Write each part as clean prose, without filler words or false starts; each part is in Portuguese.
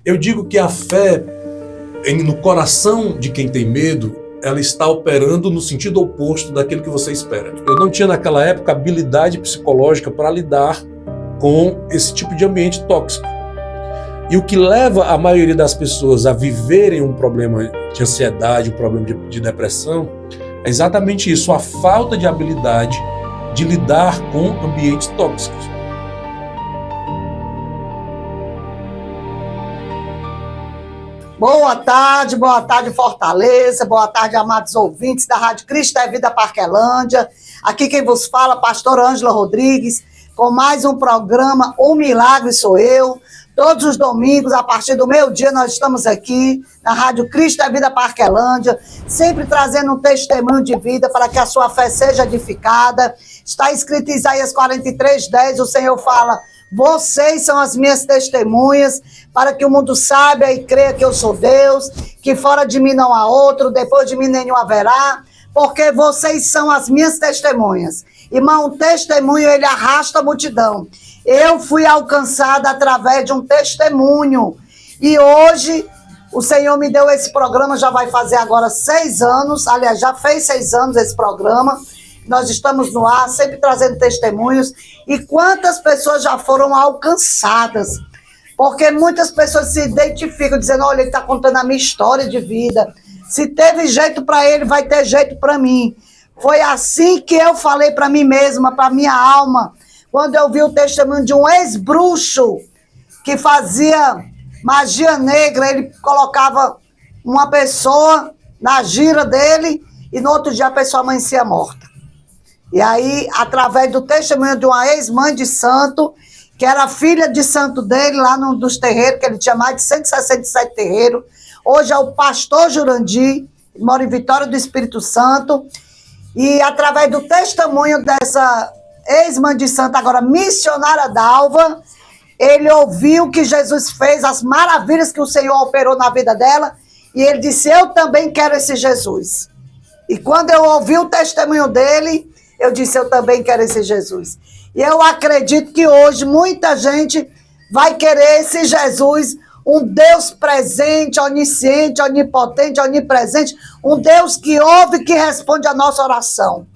Eu digo que a fé no coração de quem tem medo, ela está operando no sentido oposto daquilo que você espera. Eu não tinha naquela época habilidade psicológica para lidar com esse tipo de ambiente tóxico. E o que leva a maioria das pessoas a viverem um problema de ansiedade, um problema de depressão, é exatamente isso, a falta de habilidade de lidar com ambientes tóxicos. Boa tarde Fortaleza, boa tarde amados ouvintes da Rádio Cristo é Vida Parquelândia. Aqui quem vos fala, pastor Ângela Rodrigues, com mais um programa O Milagre Sou Eu. Todos os domingos, a partir do meio-dia, nós estamos aqui na Rádio Cristo é Vida Parquelândia, sempre trazendo um testemunho de vida para que a sua fé seja edificada. Está escrito em Isaías 43:10, o Senhor fala: vocês são as minhas testemunhas, para que o mundo saiba e creia que eu sou Deus, que fora de mim não há outro, depois de mim nenhum haverá, porque vocês são as minhas testemunhas. Irmão, um testemunho, ele arrasta a multidão. Eu fui alcançada através de um testemunho. E hoje, o Senhor me deu esse programa, já vai fazer agora 6 anos, aliás, já fez 6 anos esse programa. Nós estamos no ar, sempre trazendo testemunhos. E quantas pessoas já foram alcançadas? Porque muitas pessoas se identificam, dizendo: olha, ele está contando a minha história de vida. Se teve jeito para ele, vai ter jeito para mim. Foi assim que eu falei para mim mesma, para minha alma, quando eu vi o testemunho de um ex-bruxo que fazia magia negra. Ele colocava uma pessoa na gira dele e no outro dia a pessoa amanhecia morta. E aí, através do testemunho de uma ex-mãe de santo, que era filha de santo dele, lá num dos terreiros, que ele tinha mais de 167 terreiros. Hoje é o pastor Jurandir, mora em Vitória do Espírito Santo. E através do testemunho dessa ex-mãe de santo, agora missionária Dalva, ele ouviu o que Jesus fez, as maravilhas que o Senhor operou na vida dela, e ele disse: eu também quero esse Jesus. E quando eu ouvi o testemunho dele, eu disse: eu também quero esse Jesus. E eu acredito que hoje muita gente vai querer esse Jesus, um Deus presente, onisciente, onipotente, onipresente, um Deus que ouve e que responde a nossa oração.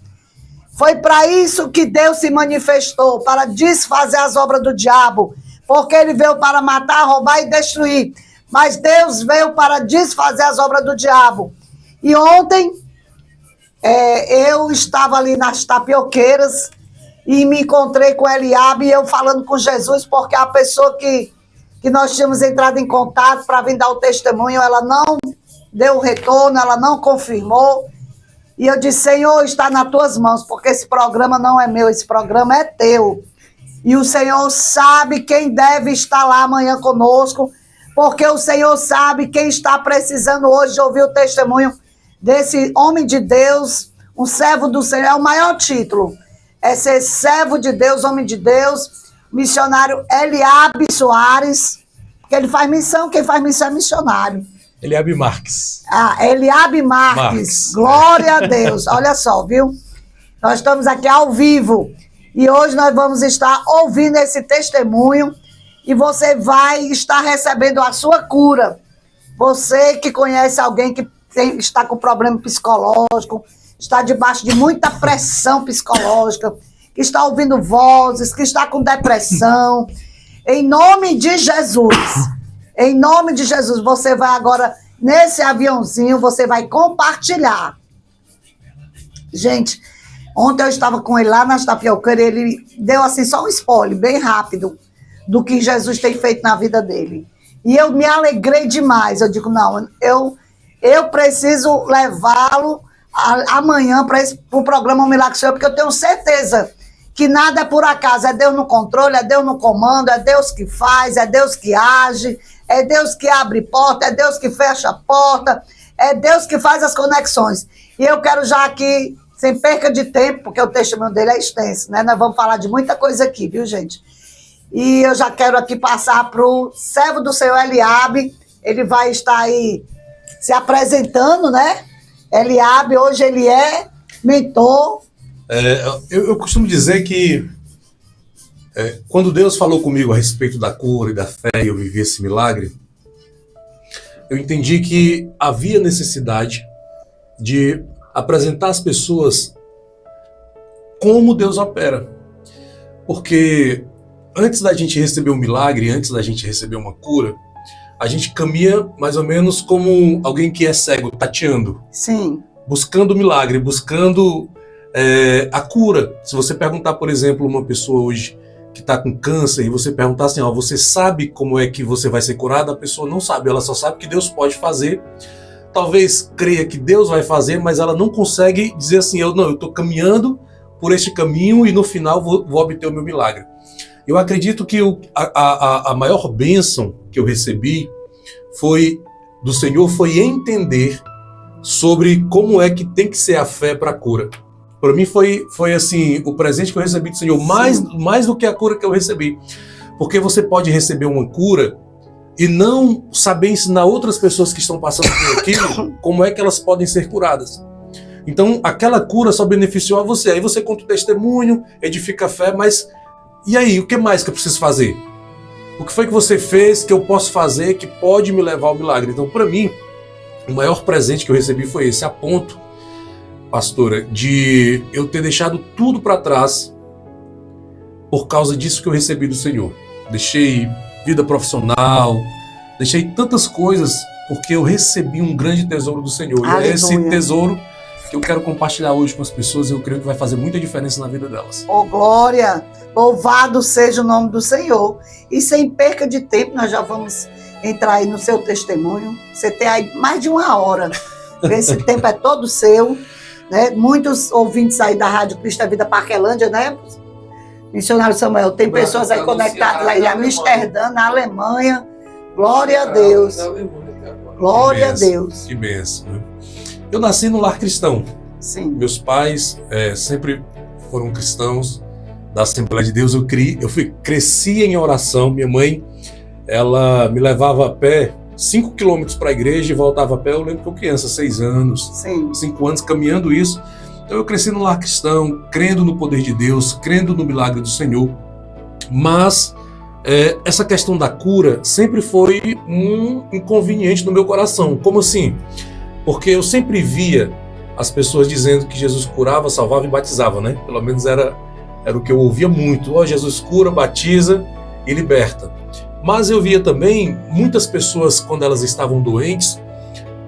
Foi para isso que Deus se manifestou, para desfazer as obras do diabo, porque ele veio para matar, roubar e destruir. Mas Deus veio para desfazer as obras do diabo. E ontem eu estava ali nas tapioqueiras e me encontrei com Eliabe, e eu falando com Jesus, porque a pessoa que nós tínhamos entrado em contato para vir dar o testemunho, ela não deu retorno, ela não confirmou. E eu disse: Senhor, está nas tuas mãos, porque esse programa não é meu, esse programa é teu. E o Senhor sabe quem deve estar lá amanhã conosco, porque o Senhor sabe quem está precisando hoje de ouvir o testemunho desse homem de Deus, um servo do Senhor. É o maior título, é ser servo de Deus, homem de Deus, missionário Eliabe Soares, porque ele faz missão, quem faz missão é missionário. Eliabe Marques. Eliabe Marques. Glória a Deus. Olha só, viu? Nós estamos aqui ao vivo e hoje nós vamos estar ouvindo esse testemunho e você vai estar recebendo a sua cura. Você que conhece alguém que está com problema psicológico, está debaixo de muita pressão psicológica, que está ouvindo vozes, que está com depressão, em nome de Jesus, você vai agora, nesse aviãozinho, você vai compartilhar. Gente, ontem eu estava com ele lá nas tapioqueiras, ele deu assim só um spoiler, bem rápido, do que Jesus tem feito na vida dele. E eu me alegrei demais. Eu digo: não, eu preciso levá-lo amanhã para o programa O Milagre Sou Eu, porque eu tenho certeza que nada é por acaso, é Deus no controle, é Deus no comando, é Deus que faz, é Deus que age, é Deus que abre porta, é Deus que fecha a porta, é Deus que faz as conexões. E eu quero já aqui, sem perca de tempo, porque o testemunho dele é extenso, né? Nós vamos falar de muita coisa aqui, viu, gente? E eu já quero aqui passar para o servo do Senhor Eliabe, ele vai estar aí se apresentando, né? Eliabe, hoje ele é mentor. Eu costumo dizer que quando Deus falou comigo a respeito da cura e da fé e eu vivi esse milagre, eu entendi que havia necessidade de apresentar às pessoas como Deus opera. Porque antes da gente receber um milagre, antes da gente receber uma cura, a gente caminha mais ou menos como alguém que é cego, tateando. Sim. Buscando o milagre, buscando a cura. Se você perguntar, por exemplo, uma pessoa hoje que está com câncer e você perguntar assim, você sabe como é que você vai ser curado? A pessoa não sabe, ela só sabe que Deus pode fazer. Talvez creia que Deus vai fazer, mas ela não consegue dizer assim, eu estou caminhando por este caminho e no final vou obter o meu milagre. Eu acredito que a maior bênção que eu recebi do Senhor foi entender sobre como é que tem que ser a fé para a cura. Para mim foi assim, o presente que eu recebi do Senhor, mais do que a cura que eu recebi. Porque você pode receber uma cura e não saber ensinar outras pessoas que estão passando por aquilo como é que elas podem ser curadas. Então, aquela cura só beneficiou a você. Aí você conta o testemunho, edifica a fé, mas e aí, o que mais que eu preciso fazer? O que foi que você fez que eu posso fazer que pode me levar ao milagre? Então, para mim, o maior presente que eu recebi foi esse, a ponto, pastora, de eu ter deixado tudo para trás por causa disso que eu recebi do Senhor. Deixei vida profissional, deixei tantas coisas porque eu recebi um grande tesouro do Senhor. Aleluia. E é esse tesouro que eu quero compartilhar hoje com as pessoas, eu creio que vai fazer muita diferença na vida delas. Oh, glória! Louvado seja o nome do Senhor. E sem perca de tempo, nós já vamos entrar aí no seu testemunho. Você tem aí mais de 1 hora. Esse tempo é todo seu. Né? Muitos ouvintes aí da Rádio Cristo da Vida Parquelândia, né? Missionário Samuel, tem pessoas aí conectadas aí em Amsterdã, na Alemanha. Glória a Deus. Glória a Deus. Que bênção. Né? Eu nasci no lar cristão. Sim. Meus pais sempre foram cristãos da Assembleia de Deus. Eu cresci em oração. Minha mãe, ela me levava a pé 5 quilômetros para a igreja e voltava a pé. Eu lembro que eu criança, 6 anos, Sim. 5 anos caminhando isso. Então eu cresci no lar cristão, crendo no poder de Deus, crendo no milagre do Senhor. Mas essa questão da cura sempre foi um inconveniente no meu coração. Como assim? Porque eu sempre via as pessoas dizendo que Jesus curava, salvava e batizava, né? Pelo menos era o que eu ouvia muito. Jesus cura, batiza e liberta. Mas eu via também muitas pessoas, quando elas estavam doentes,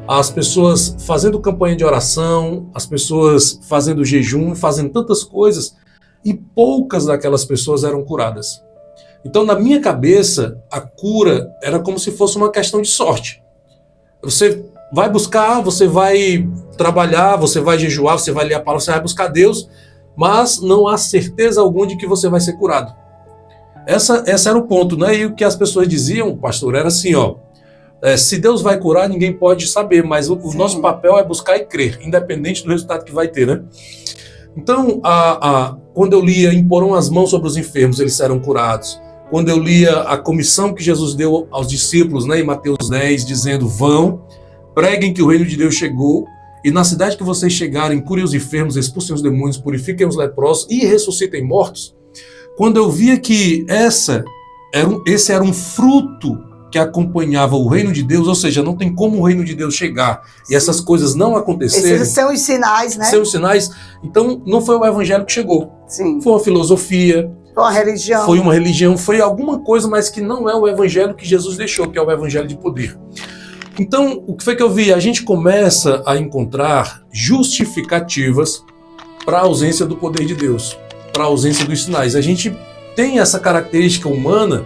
as pessoas fazendo campanha de oração, as pessoas fazendo jejum, fazendo tantas coisas, e poucas daquelas pessoas eram curadas. Então, na minha cabeça, a cura era como se fosse uma questão de sorte. Você vai buscar, você vai trabalhar, você vai jejuar, você vai ler a palavra, você vai buscar Deus, mas não há certeza alguma de que você vai ser curado. Esse era o ponto, né? E o que as pessoas diziam, pastor, era assim, se Deus vai curar, ninguém pode saber, mas o nosso papel é buscar e crer, independente do resultado que vai ter, né? Então, quando eu lia, imporam as mãos sobre os enfermos, eles serão curados. Quando eu lia a comissão que Jesus deu aos discípulos, né, em Mateus 10, dizendo, vão, preguem que o reino de Deus chegou, e na cidade que vocês chegarem, curem os enfermos, expulsem os demônios, purifiquem os leprosos e ressuscitem mortos. Quando eu via que esse era um fruto que acompanhava o reino de Deus, ou seja, não tem como o reino de Deus chegar e essas coisas não acontecerem. Esses são os sinais, né? São os sinais. Então, não foi o evangelho que chegou. Sim. Foi uma filosofia. Foi uma religião. Foi uma religião, foi alguma coisa, mas que não é o evangelho que Jesus deixou, que é o evangelho de poder. Então, o que foi que eu vi? A gente começa a encontrar justificativas para a ausência do poder de Deus, para a ausência dos sinais. A gente tem essa característica humana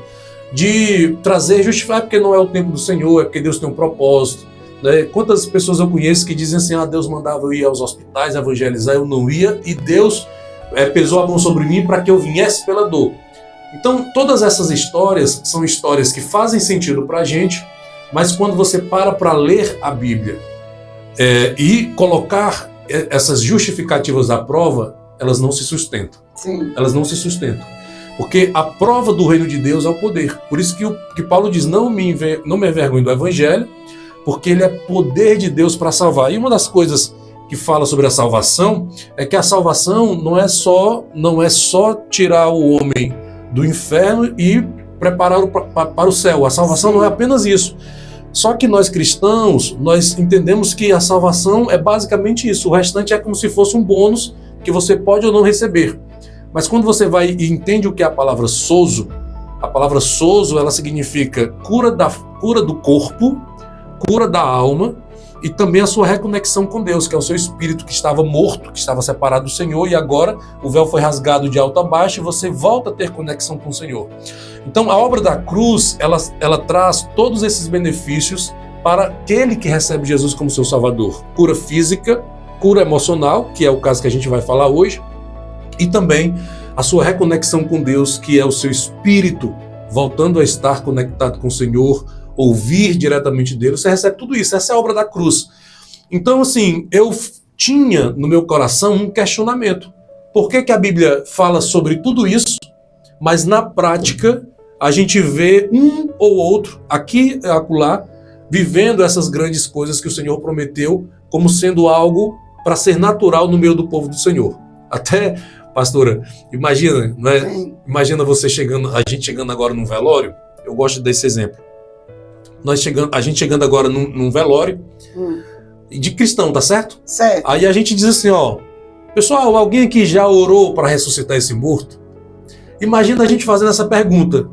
de trazer justificar porque não é o tempo do Senhor, é porque Deus tem um propósito. Né? Quantas pessoas eu conheço que dizem assim, Deus mandava eu ir aos hospitais evangelizar, eu não ia, e Deus pesou a mão sobre mim para que eu viesse pela dor. Então, todas essas histórias são histórias que fazem sentido para a gente, mas quando você para ler a Bíblia e colocar essas justificativas à prova, elas não se sustentam. Sim. Elas não se sustentam. Porque a prova do reino de Deus é o poder. Por isso que Paulo diz, não me envergonhe do evangelho, porque ele é poder de Deus para salvar. E uma das coisas que fala sobre a salvação é que a salvação não é só tirar o homem do inferno e preparar para o céu. A salvação não é apenas isso. Só que nós cristãos, nós entendemos que a salvação é basicamente isso. O restante é como se fosse um bônus que você pode ou não receber. Mas quando você vai e entende o que é a palavra sozo ela significa cura do corpo, cura da alma e também a sua reconexão com Deus, que é o seu espírito que estava morto, que estava separado do Senhor, e agora o véu foi rasgado de alto a baixo e você volta a ter conexão com o Senhor. Então a obra da cruz, ela traz todos esses benefícios para aquele que recebe Jesus como seu Salvador. Cura física, cura emocional, que é o caso que a gente vai falar hoje, e também a sua reconexão com Deus, que é o seu espírito voltando a estar conectado com o Senhor, ouvir diretamente dele. Você recebe tudo isso, essa é a obra da cruz. Então, assim, eu tinha no meu coração um questionamento. Por que que a Bíblia fala sobre tudo isso, mas na prática a gente vê um ou outro, aqui e acolá, vivendo essas grandes coisas que o Senhor prometeu como sendo algo para ser natural no meio do povo do Senhor. Até, pastora, imagina, né? Imagina você chegando, a gente chegando agora num velório. Eu gosto desse exemplo. A gente chegando agora num velório de cristão, tá certo? Certo. Aí a gente diz assim, ó, pessoal, alguém aqui já orou para ressuscitar esse morto? Imagina a gente fazendo essa pergunta.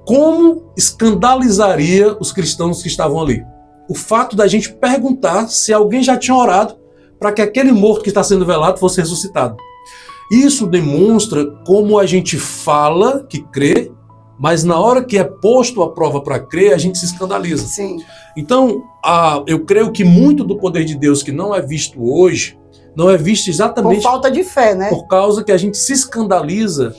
Como escandalizaria os cristãos que estavam ali? O fato da gente perguntar se alguém já tinha orado para que aquele morto que está sendo velado fosse ressuscitado. Isso demonstra como a gente fala que crê, mas na hora que é posto à prova para crer, a gente se escandaliza. Sim. Então, eu creio que muito do poder de Deus que não é visto hoje, não é visto exatamente Por falta de fé, né? por causa que a gente se escandaliza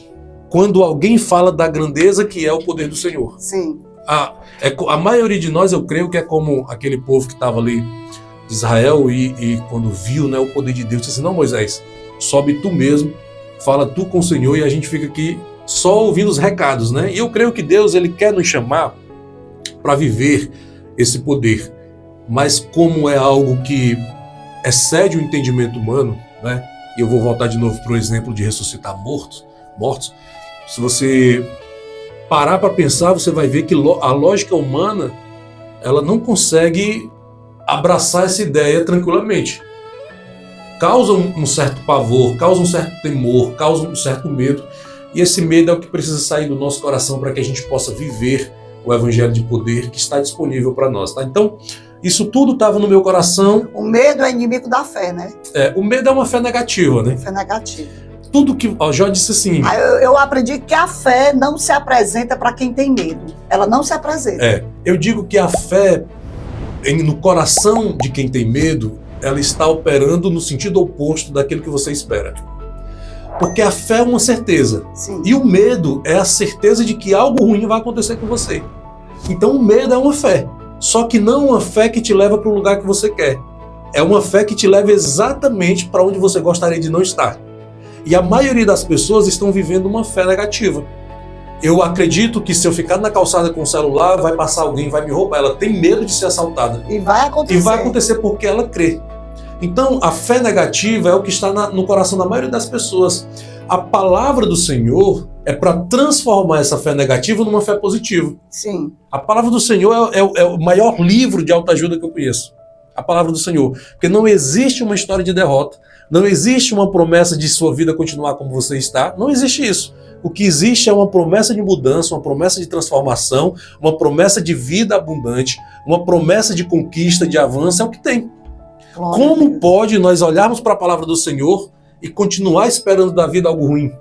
quando alguém fala da grandeza que é o poder do Senhor. Sim. A maioria de nós, eu creio que é como aquele povo que estava ali de Israel e quando viu, né, o poder de Deus, disse assim, não, Moisés, sobe tu mesmo, fala tu com o Senhor, e a gente fica aqui só ouvindo os recados, né? E eu creio que Deus, ele quer nos chamar para viver esse poder, mas como é algo que excede o entendimento humano, né? E eu vou voltar de novo para o exemplo de ressuscitar mortos. Se você parar para pensar, você vai ver que a lógica humana, ela não consegue abraçar essa ideia tranquilamente. Causa um certo pavor, causa um certo temor, causa um certo medo, e esse medo é o que precisa sair do nosso coração para que a gente possa viver o evangelho de poder que está disponível para nós, tá? Então, isso tudo estava no meu coração. O medo é inimigo da fé, né? O medo é uma fé negativa, né? Fé negativa. Tudo que... Jó disse assim... Eu aprendi que a fé não se apresenta para quem tem medo. Ela não se apresenta. Eu digo que a fé, no coração de quem tem medo, ela está operando no sentido oposto daquilo que você espera. Porque a fé é uma certeza. Sim. E o medo é a certeza de que algo ruim vai acontecer com você. Então o medo é uma fé. Só que não uma fé que te leva para o lugar que você quer. É uma fé que te leva exatamente para onde você gostaria de não estar. E a maioria das pessoas estão vivendo uma fé negativa. Eu acredito que se eu ficar na calçada com o celular, vai passar alguém, vai me roubar. Ela tem medo de ser assaltada. E vai acontecer. E vai acontecer porque ela crê. Então, a fé negativa é o que está no coração da maioria das pessoas. A palavra do Senhor é para transformar essa fé negativa numa fé positiva. Sim. A palavra do Senhor é o maior livro de autoajuda que eu conheço. A palavra do Senhor. Porque não existe uma história de derrota. Não existe uma promessa de sua vida continuar como você está. Não existe isso. O que existe é uma promessa de mudança, uma promessa de transformação, uma promessa de vida abundante, uma promessa de conquista, de avanço. É o que tem. Como pode nós olharmos para a palavra do Senhor e continuar esperando da vida algo ruim?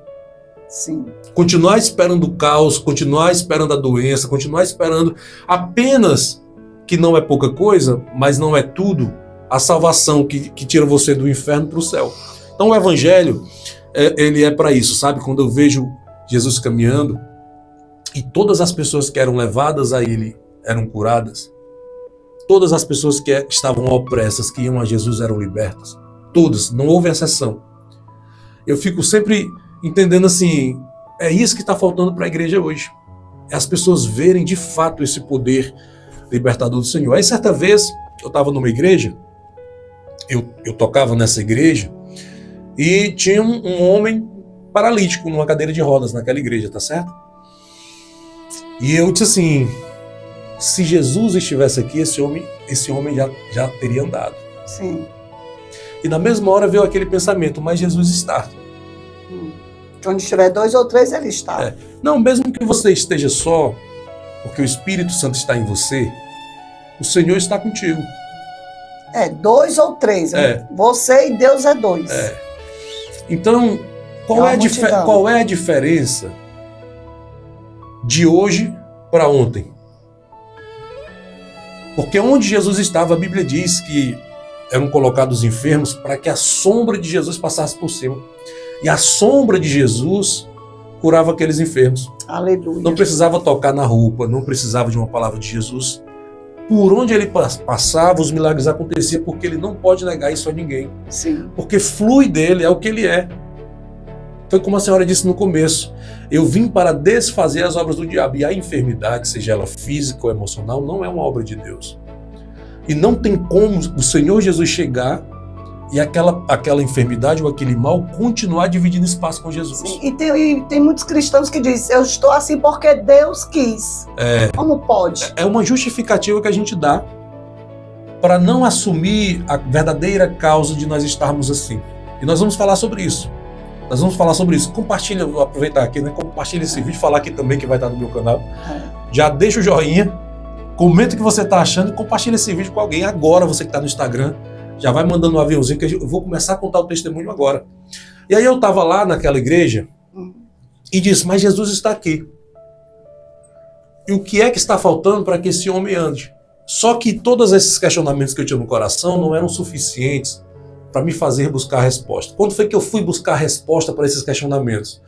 Sim. Continuar esperando o caos, continuar esperando a doença, continuar esperando apenas, que não é pouca coisa, mas não é tudo, a salvação que tira você do inferno para o céu. Então o evangelho, ele é para isso, sabe? Quando eu vejo Jesus caminhando e todas as pessoas que eram levadas a ele eram curadas, todas as pessoas que estavam opressas, que iam a Jesus, eram libertas. Todas, não houve exceção. Eu fico sempre entendendo assim, é isso que está faltando para a igreja hoje. É as pessoas verem de fato esse poder libertador do Senhor. Aí certa vez, eu estava numa igreja, eu tocava nessa igreja, e tinha um homem paralítico numa cadeira de rodas naquela igreja, tá certo? E eu disse assim, se Jesus estivesse aqui, esse homem já teria andado. Sim. E na mesma hora veio aquele pensamento, mas Jesus está. Onde estiver 2 ou 3, ele está. Não, mesmo que você esteja só, porque o Espírito Santo está em você, o Senhor está contigo. 2 ou 3. Você e Deus é 2. Então, qual é a diferença de hoje para ontem? Porque onde Jesus estava, a Bíblia diz que eram colocados enfermos para que a sombra de Jesus passasse por cima. E a sombra de Jesus curava aqueles enfermos. Aleluia. Não precisava tocar na roupa, não precisava de uma palavra de Jesus. Por onde ele passava, os milagres aconteciam, porque ele não pode negar isso a ninguém. Sim. Porque flui dele, é o que ele é. Foi como a senhora disse no começo. Eu vim para desfazer as obras do diabo. E a enfermidade, seja ela física ou emocional, não é uma obra de Deus. E não tem como o Senhor Jesus chegar e aquela enfermidade ou aquele mal continuar dividindo espaço com Jesus. Sim, e tem muitos cristãos que dizem, eu estou assim porque Deus quis. Como pode? É uma justificativa que a gente dá para não assumir a verdadeira causa de nós estarmos assim. E nós vamos falar sobre isso. Compartilha, vou aproveitar aqui, né? Compartilha esse vídeo, falar aqui também que vai estar no meu canal. Já deixa o joinha, comenta o que você está achando e compartilha esse vídeo com alguém. Agora, você que está no Instagram, já vai mandando um aviãozinho que eu vou começar a contar o testemunho agora. E aí eu estava lá naquela igreja e disse, mas Jesus está aqui. E o que é que está faltando para que esse homem ande? Só que todos esses questionamentos que eu tinha no coração não eram suficientes para me fazer buscar a resposta. Quando foi que eu fui buscar a resposta para esses questionamentos?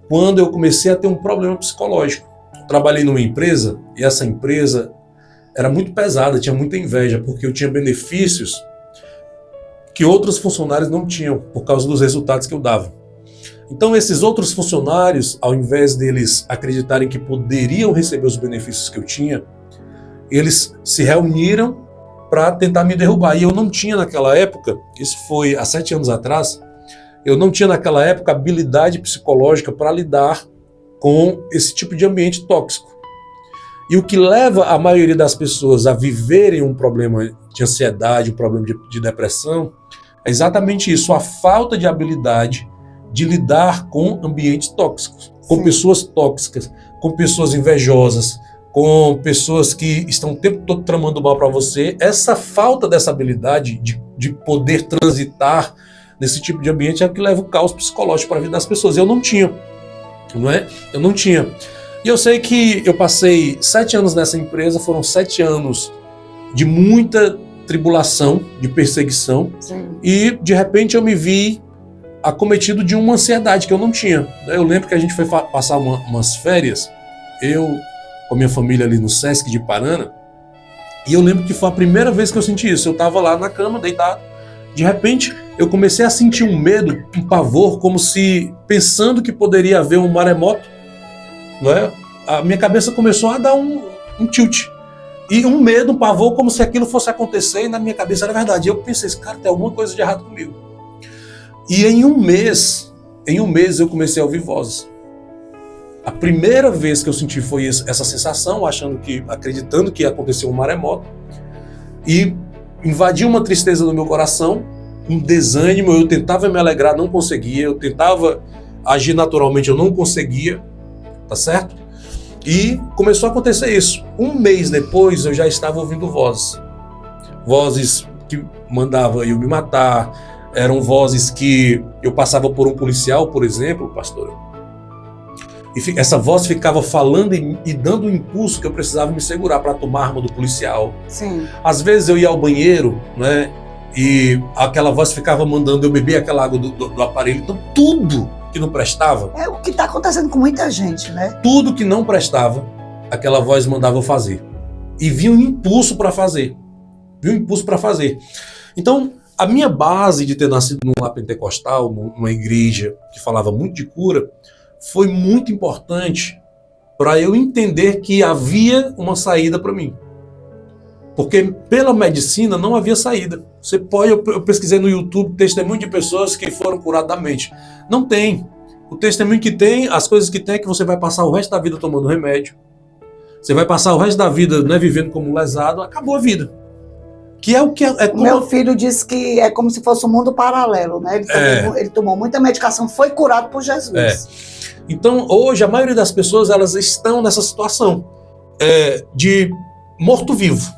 Quando eu comecei a ter um problema psicológico. Eu trabalhei numa empresa e essa empresa era muito pesada, tinha muita inveja, porque eu tinha benefícios que outros funcionários não tinham, por causa dos resultados que eu dava. Então esses outros funcionários, ao invés deles acreditarem que poderiam receber os benefícios que eu tinha, eles se reuniram para tentar me derrubar. E eu não tinha naquela época, isso foi há 7 anos atrás, eu não tinha naquela época habilidade psicológica para lidar com esse tipo de ambiente tóxico. E o que leva a maioria das pessoas a viverem um problema de ansiedade, um problema de depressão, é exatamente isso, a falta de habilidade de lidar com ambientes tóxicos, com pessoas tóxicas, com pessoas invejosas, com pessoas que estão o tempo todo tramando mal para você. Essa falta dessa habilidade de poder transitar nesse tipo de ambiente é o que leva o caos psicológico para a vida das pessoas. Eu não tinha, não é? Eu não tinha. E eu sei que eu passei 7 anos nessa empresa, foram 7 anos de muita tribulação, de perseguição, e de repente eu me vi acometido de uma ansiedade que eu não tinha. Eu lembro que a gente foi passar umas férias, eu com a minha família ali no Sesc de Parana, e eu lembro que foi a primeira vez que eu senti isso. Eu estava lá na cama, deitado, de repente eu comecei a sentir um medo, um pavor, como se pensando que poderia haver um maremoto, não é? A minha cabeça começou a dar um tilt. E um medo, um pavor, como se aquilo fosse acontecer, e na minha cabeça era verdade. E eu pensei, cara, tem alguma coisa de errado comigo. E em um mês eu comecei a ouvir vozes. A primeira vez que eu senti foi essa sensação, acreditando que ia acontecer um maremoto. E invadiu uma tristeza no meu coração, um desânimo. Eu tentava me alegrar, não conseguia. Eu tentava agir naturalmente, eu não conseguia. Tá certo? E começou a acontecer isso. Um mês depois eu já estava ouvindo vozes. Vozes que mandavam eu me matar. Eram vozes que eu passava por um policial, por exemplo, pastor. E essa voz ficava falando e dando um impulso que eu precisava me segurar para tomar a arma do policial. Sim. Às vezes eu ia ao banheiro, né? E aquela voz ficava mandando eu beber aquela água do aparelho. Então tudo que não prestava. É o que está acontecendo com muita gente, né? Tudo que não prestava, aquela voz mandava eu fazer. E vinha um impulso para fazer. Então, a minha base de ter nascido num lar pentecostal, numa igreja que falava muito de cura, foi muito importante para eu entender que havia uma saída para mim. Porque pela medicina não havia saída. Eu pesquisei no YouTube testemunho de pessoas que foram curadas da mente. Não tem. O testemunho que tem, as coisas que tem é que você vai passar o resto da vida tomando remédio. Você vai passar o resto da vida, né, vivendo como um lesado, acabou a vida. Que é o que é como... Meu filho disse que é como se fosse um mundo paralelo, né? Ele tomou muita medicação, foi curado por Jesus. Então, hoje, a maioria das pessoas, elas estão nessa situação de morto-vivo.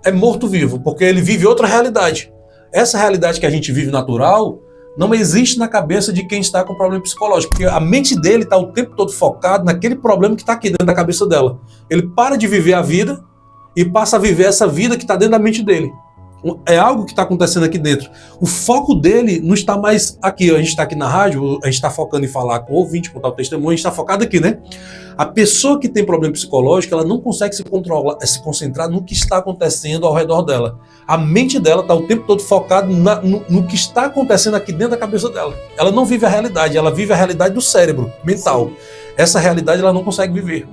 É morto-vivo, porque ele vive outra realidade. Essa realidade que a gente vive natural não existe na cabeça de quem está com problema psicológico, porque a mente dele está o tempo todo focado naquele problema que está aqui dentro da cabeça dela. Ele para de viver a vida e passa a viver essa vida que está dentro da mente dele. É algo que está acontecendo aqui dentro. O foco dele não está mais aqui. A gente está aqui na rádio, a gente está focando em falar com o ouvinte, contar o testemunho, a gente está focado aqui, né? A pessoa que tem problema psicológico, ela não consegue se controlar, se concentrar no que está acontecendo ao redor dela. A mente dela está o tempo todo focada no que está acontecendo aqui dentro da cabeça dela. Ela não vive a realidade, ela vive a realidade do cérebro mental. Sim. Essa realidade ela não consegue viver.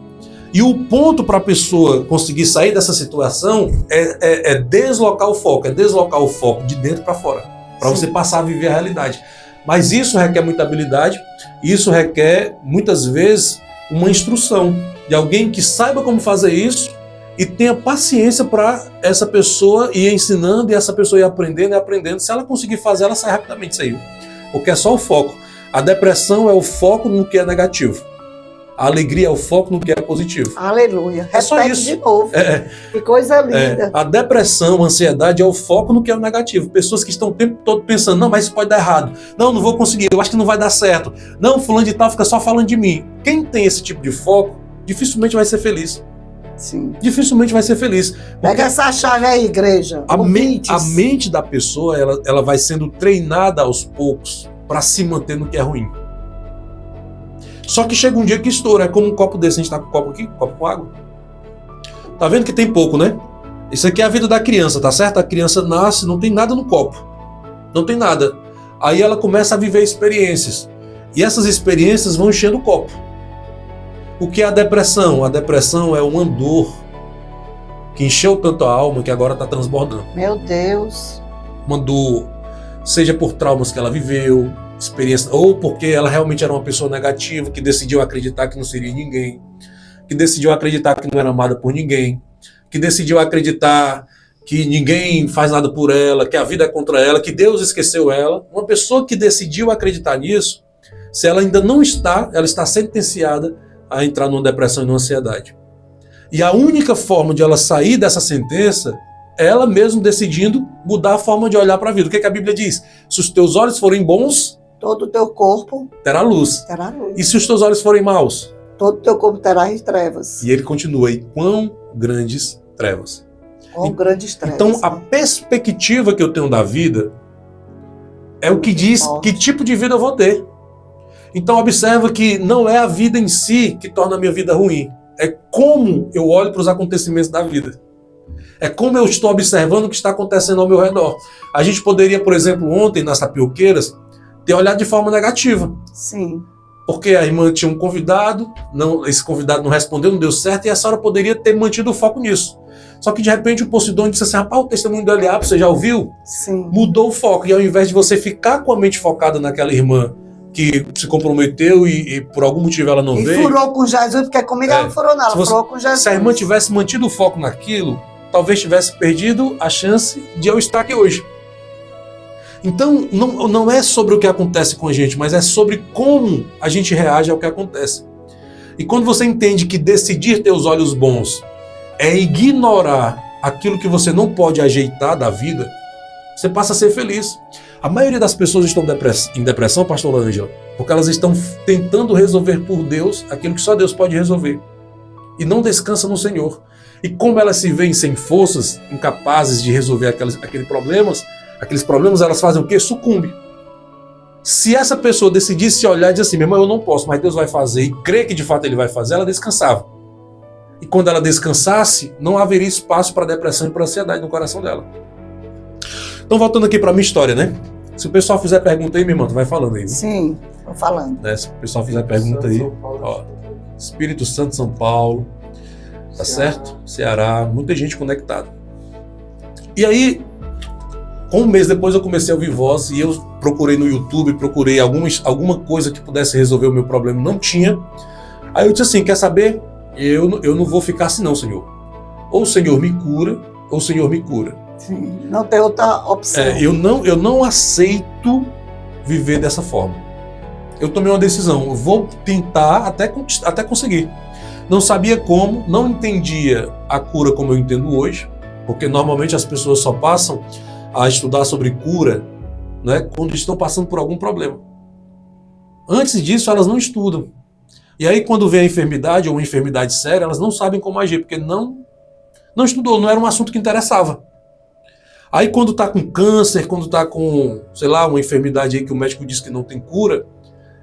E o ponto para a pessoa conseguir sair dessa situação é deslocar o foco, de dentro para fora, para você passar a viver a realidade. Mas isso requer muita habilidade, isso requer, muitas vezes, uma instrução de alguém que saiba como fazer isso e tenha paciência para essa pessoa ir ensinando e essa pessoa ir aprendendo e aprendendo. Se ela conseguir fazer, ela sai rapidamente disso aí. Porque é só o foco. A depressão é o foco no que é negativo. A alegria é o foco no que é positivo. Aleluia. É só Repete isso. De novo. Que coisa linda. A depressão, a ansiedade é o foco no que é o negativo. Pessoas que estão o tempo todo pensando, não, mas isso pode dar errado. Não vou conseguir, eu acho que não vai dar certo. Não, fulano de tal fica só falando de mim. Quem tem esse tipo de foco, dificilmente vai ser feliz. Sim. Dificilmente vai ser feliz. Pega essa chave aí, igreja. A mente da pessoa, ela vai sendo treinada aos poucos para se manter no que é ruim. Só que chega um dia que estoura, é como um copo desse, a gente tá com um copo aqui, um copo com água. Tá vendo que tem pouco, né? Isso aqui é a vida da criança, tá certo? A criança nasce, não tem nada no copo. Não tem nada. Aí ela começa a viver experiências. E essas experiências vão enchendo o copo. O que é a depressão? A depressão é uma dor que encheu tanto a alma que agora tá transbordando. Meu Deus. Uma dor, seja por traumas que ela viveu, experiência, ou porque ela realmente era uma pessoa negativa, que decidiu acreditar que não seria ninguém, que decidiu acreditar que não era amada por ninguém, que decidiu acreditar que ninguém faz nada por ela, que a vida é contra ela, que Deus esqueceu ela. Uma pessoa que decidiu acreditar nisso, se ela ainda não está, ela está sentenciada a entrar numa depressão e numa ansiedade. E a única forma de ela sair dessa sentença é ela mesma decidindo mudar a forma de olhar para a vida. O que é que a Bíblia diz? Se os teus olhos forem bons, todo o teu corpo terá luz. Terá luz. E se os teus olhos forem maus? Todo o teu corpo terá trevas. E ele continua aí, quão grandes trevas. Quão grandes trevas. Então, a perspectiva que eu tenho da vida é o que diz que tipo de vida eu vou ter. Então, observa que não é a vida em si que torna a minha vida ruim. É como eu olho para os acontecimentos da vida. É como eu estou observando o que está acontecendo ao meu redor. A gente poderia, por exemplo, ontem, nas tapioqueiras, ter olhado de forma negativa. Sim. Porque a irmã tinha um convidado, esse convidado não respondeu, não deu certo, e a senhora poderia ter mantido o foco nisso. Só que de repente o Posidônio disse assim, rapaz, o testemunho do Eliabe, você já ouviu? Sim. Mudou o foco, e ao invés de você ficar com a mente focada naquela irmã que se comprometeu e por algum motivo ela não veio... E furou com Jesus, porque comigo ela não furou nada, ela furou com Jesus. Se a irmã tivesse mantido o foco naquilo, talvez tivesse perdido a chance de eu estar aqui hoje. Então, não é sobre o que acontece com a gente, mas é sobre como a gente reage ao que acontece. E quando você entende que decidir ter os olhos bons é ignorar aquilo que você não pode ajeitar da vida, você passa a ser feliz. A maioria das pessoas estão em depressão, pastor Ângela, porque elas estão tentando resolver por Deus aquilo que só Deus pode resolver. E não descansam no Senhor. E como elas se veem sem forças, incapazes de resolver aqueles problemas, elas fazem o quê? Sucumbe. Se essa pessoa decidisse olhar e dizer assim, meu irmão, eu não posso, mas Deus vai fazer, e crer que de fato Ele vai fazer, ela descansava. E quando ela descansasse, não haveria espaço para depressão e para ansiedade no coração dela. Então, voltando aqui para a minha história, né? Se o pessoal fizer pergunta aí, meu irmão, tu vai falando aí. Né? Sim, estou falando. Se o pessoal fizer pergunta aí, ó, Espírito Santo, São Paulo, tá certo? Ceará, muita gente conectada. E aí, um mês depois eu comecei a ouvir voz e eu procurei no YouTube, procurei alguma coisa que pudesse resolver o meu problema, não tinha. Aí eu disse assim, quer saber? eu não vou ficar assim não, Senhor. Ou o Senhor me cura, ou o Senhor me cura. Sim, não tem outra opção. Eu não aceito viver dessa forma. Eu tomei uma decisão, eu vou tentar até conseguir. Não sabia como, não entendia a cura como eu entendo hoje, porque normalmente as pessoas só passam a estudar sobre cura, né, quando estão passando por algum problema. Antes disso, elas não estudam. E aí, quando vem a enfermidade ou uma enfermidade séria, elas não sabem como agir, porque não estudou, não era um assunto que interessava. Aí, quando está com câncer, quando está com, sei lá, uma enfermidade aí que o médico diz que não tem cura,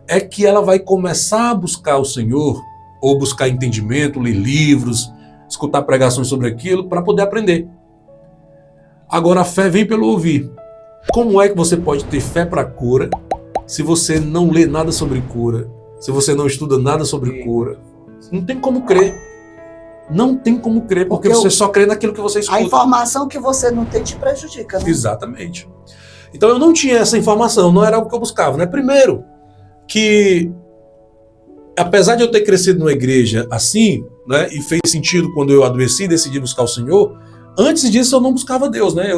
é que ela vai começar a buscar o Senhor, ou buscar entendimento, ler livros, escutar pregações sobre aquilo, para poder aprender. Agora, a fé vem pelo ouvir. Como é que você pode ter fé para cura se você não lê nada sobre cura, se você não estuda nada sobre cura? Não tem como crer. Não tem como crer, porque você só crê naquilo que você escuta. A informação que você não tem te prejudica, né? Exatamente. Então eu não tinha essa informação, não era algo que eu buscava, né? Primeiro, que apesar de eu ter crescido numa igreja assim, né, e fez sentido quando eu adoeci e decidi buscar o Senhor, antes disso eu não buscava Deus, né?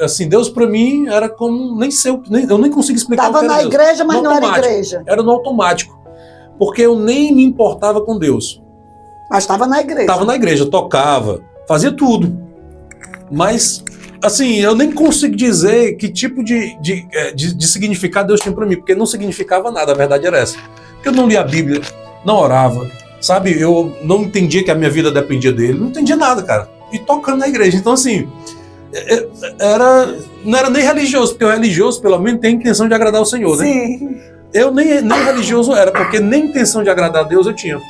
Assim, Deus para mim era como, eu nem consigo explicar. Estava na igreja, mas não era igreja. Era no automático, porque eu nem me importava com Deus. Mas estava na igreja. Estava na igreja, tocava, fazia tudo. Mas, assim, eu nem consigo dizer que tipo de significado Deus tinha para mim, porque não significava nada, a verdade era essa. Porque eu não lia a Bíblia, não orava, sabe? Eu não entendia que a minha vida dependia dele, não entendia nada, cara. E tocando na igreja. Então, assim, não era nem religioso, porque o religioso, pelo menos, tem a intenção de agradar o Senhor, né? Sim. Eu nem religioso era, porque nem intenção de agradar a Deus eu tinha.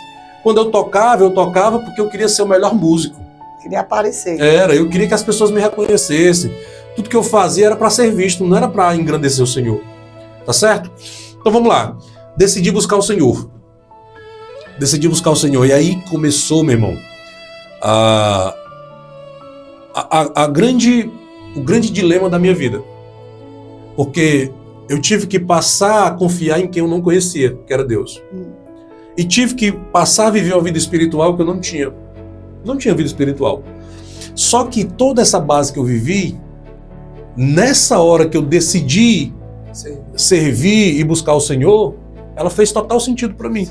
Quando eu tocava porque eu queria ser o melhor músico. Queria aparecer. Eu queria que as pessoas me reconhecessem. Tudo que eu fazia era para ser visto, não era para engrandecer o Senhor. Tá certo? Então vamos lá. Decidi buscar o Senhor. E aí começou, meu irmão, o grande dilema da minha vida. Porque eu tive que passar a confiar em quem eu não conhecia, que era Deus. E tive que passar a viver uma vida espiritual que eu não tinha. Não tinha vida espiritual. Só que toda essa base que eu vivi, nessa hora que eu decidi servir e buscar o Senhor, ela fez total sentido para mim.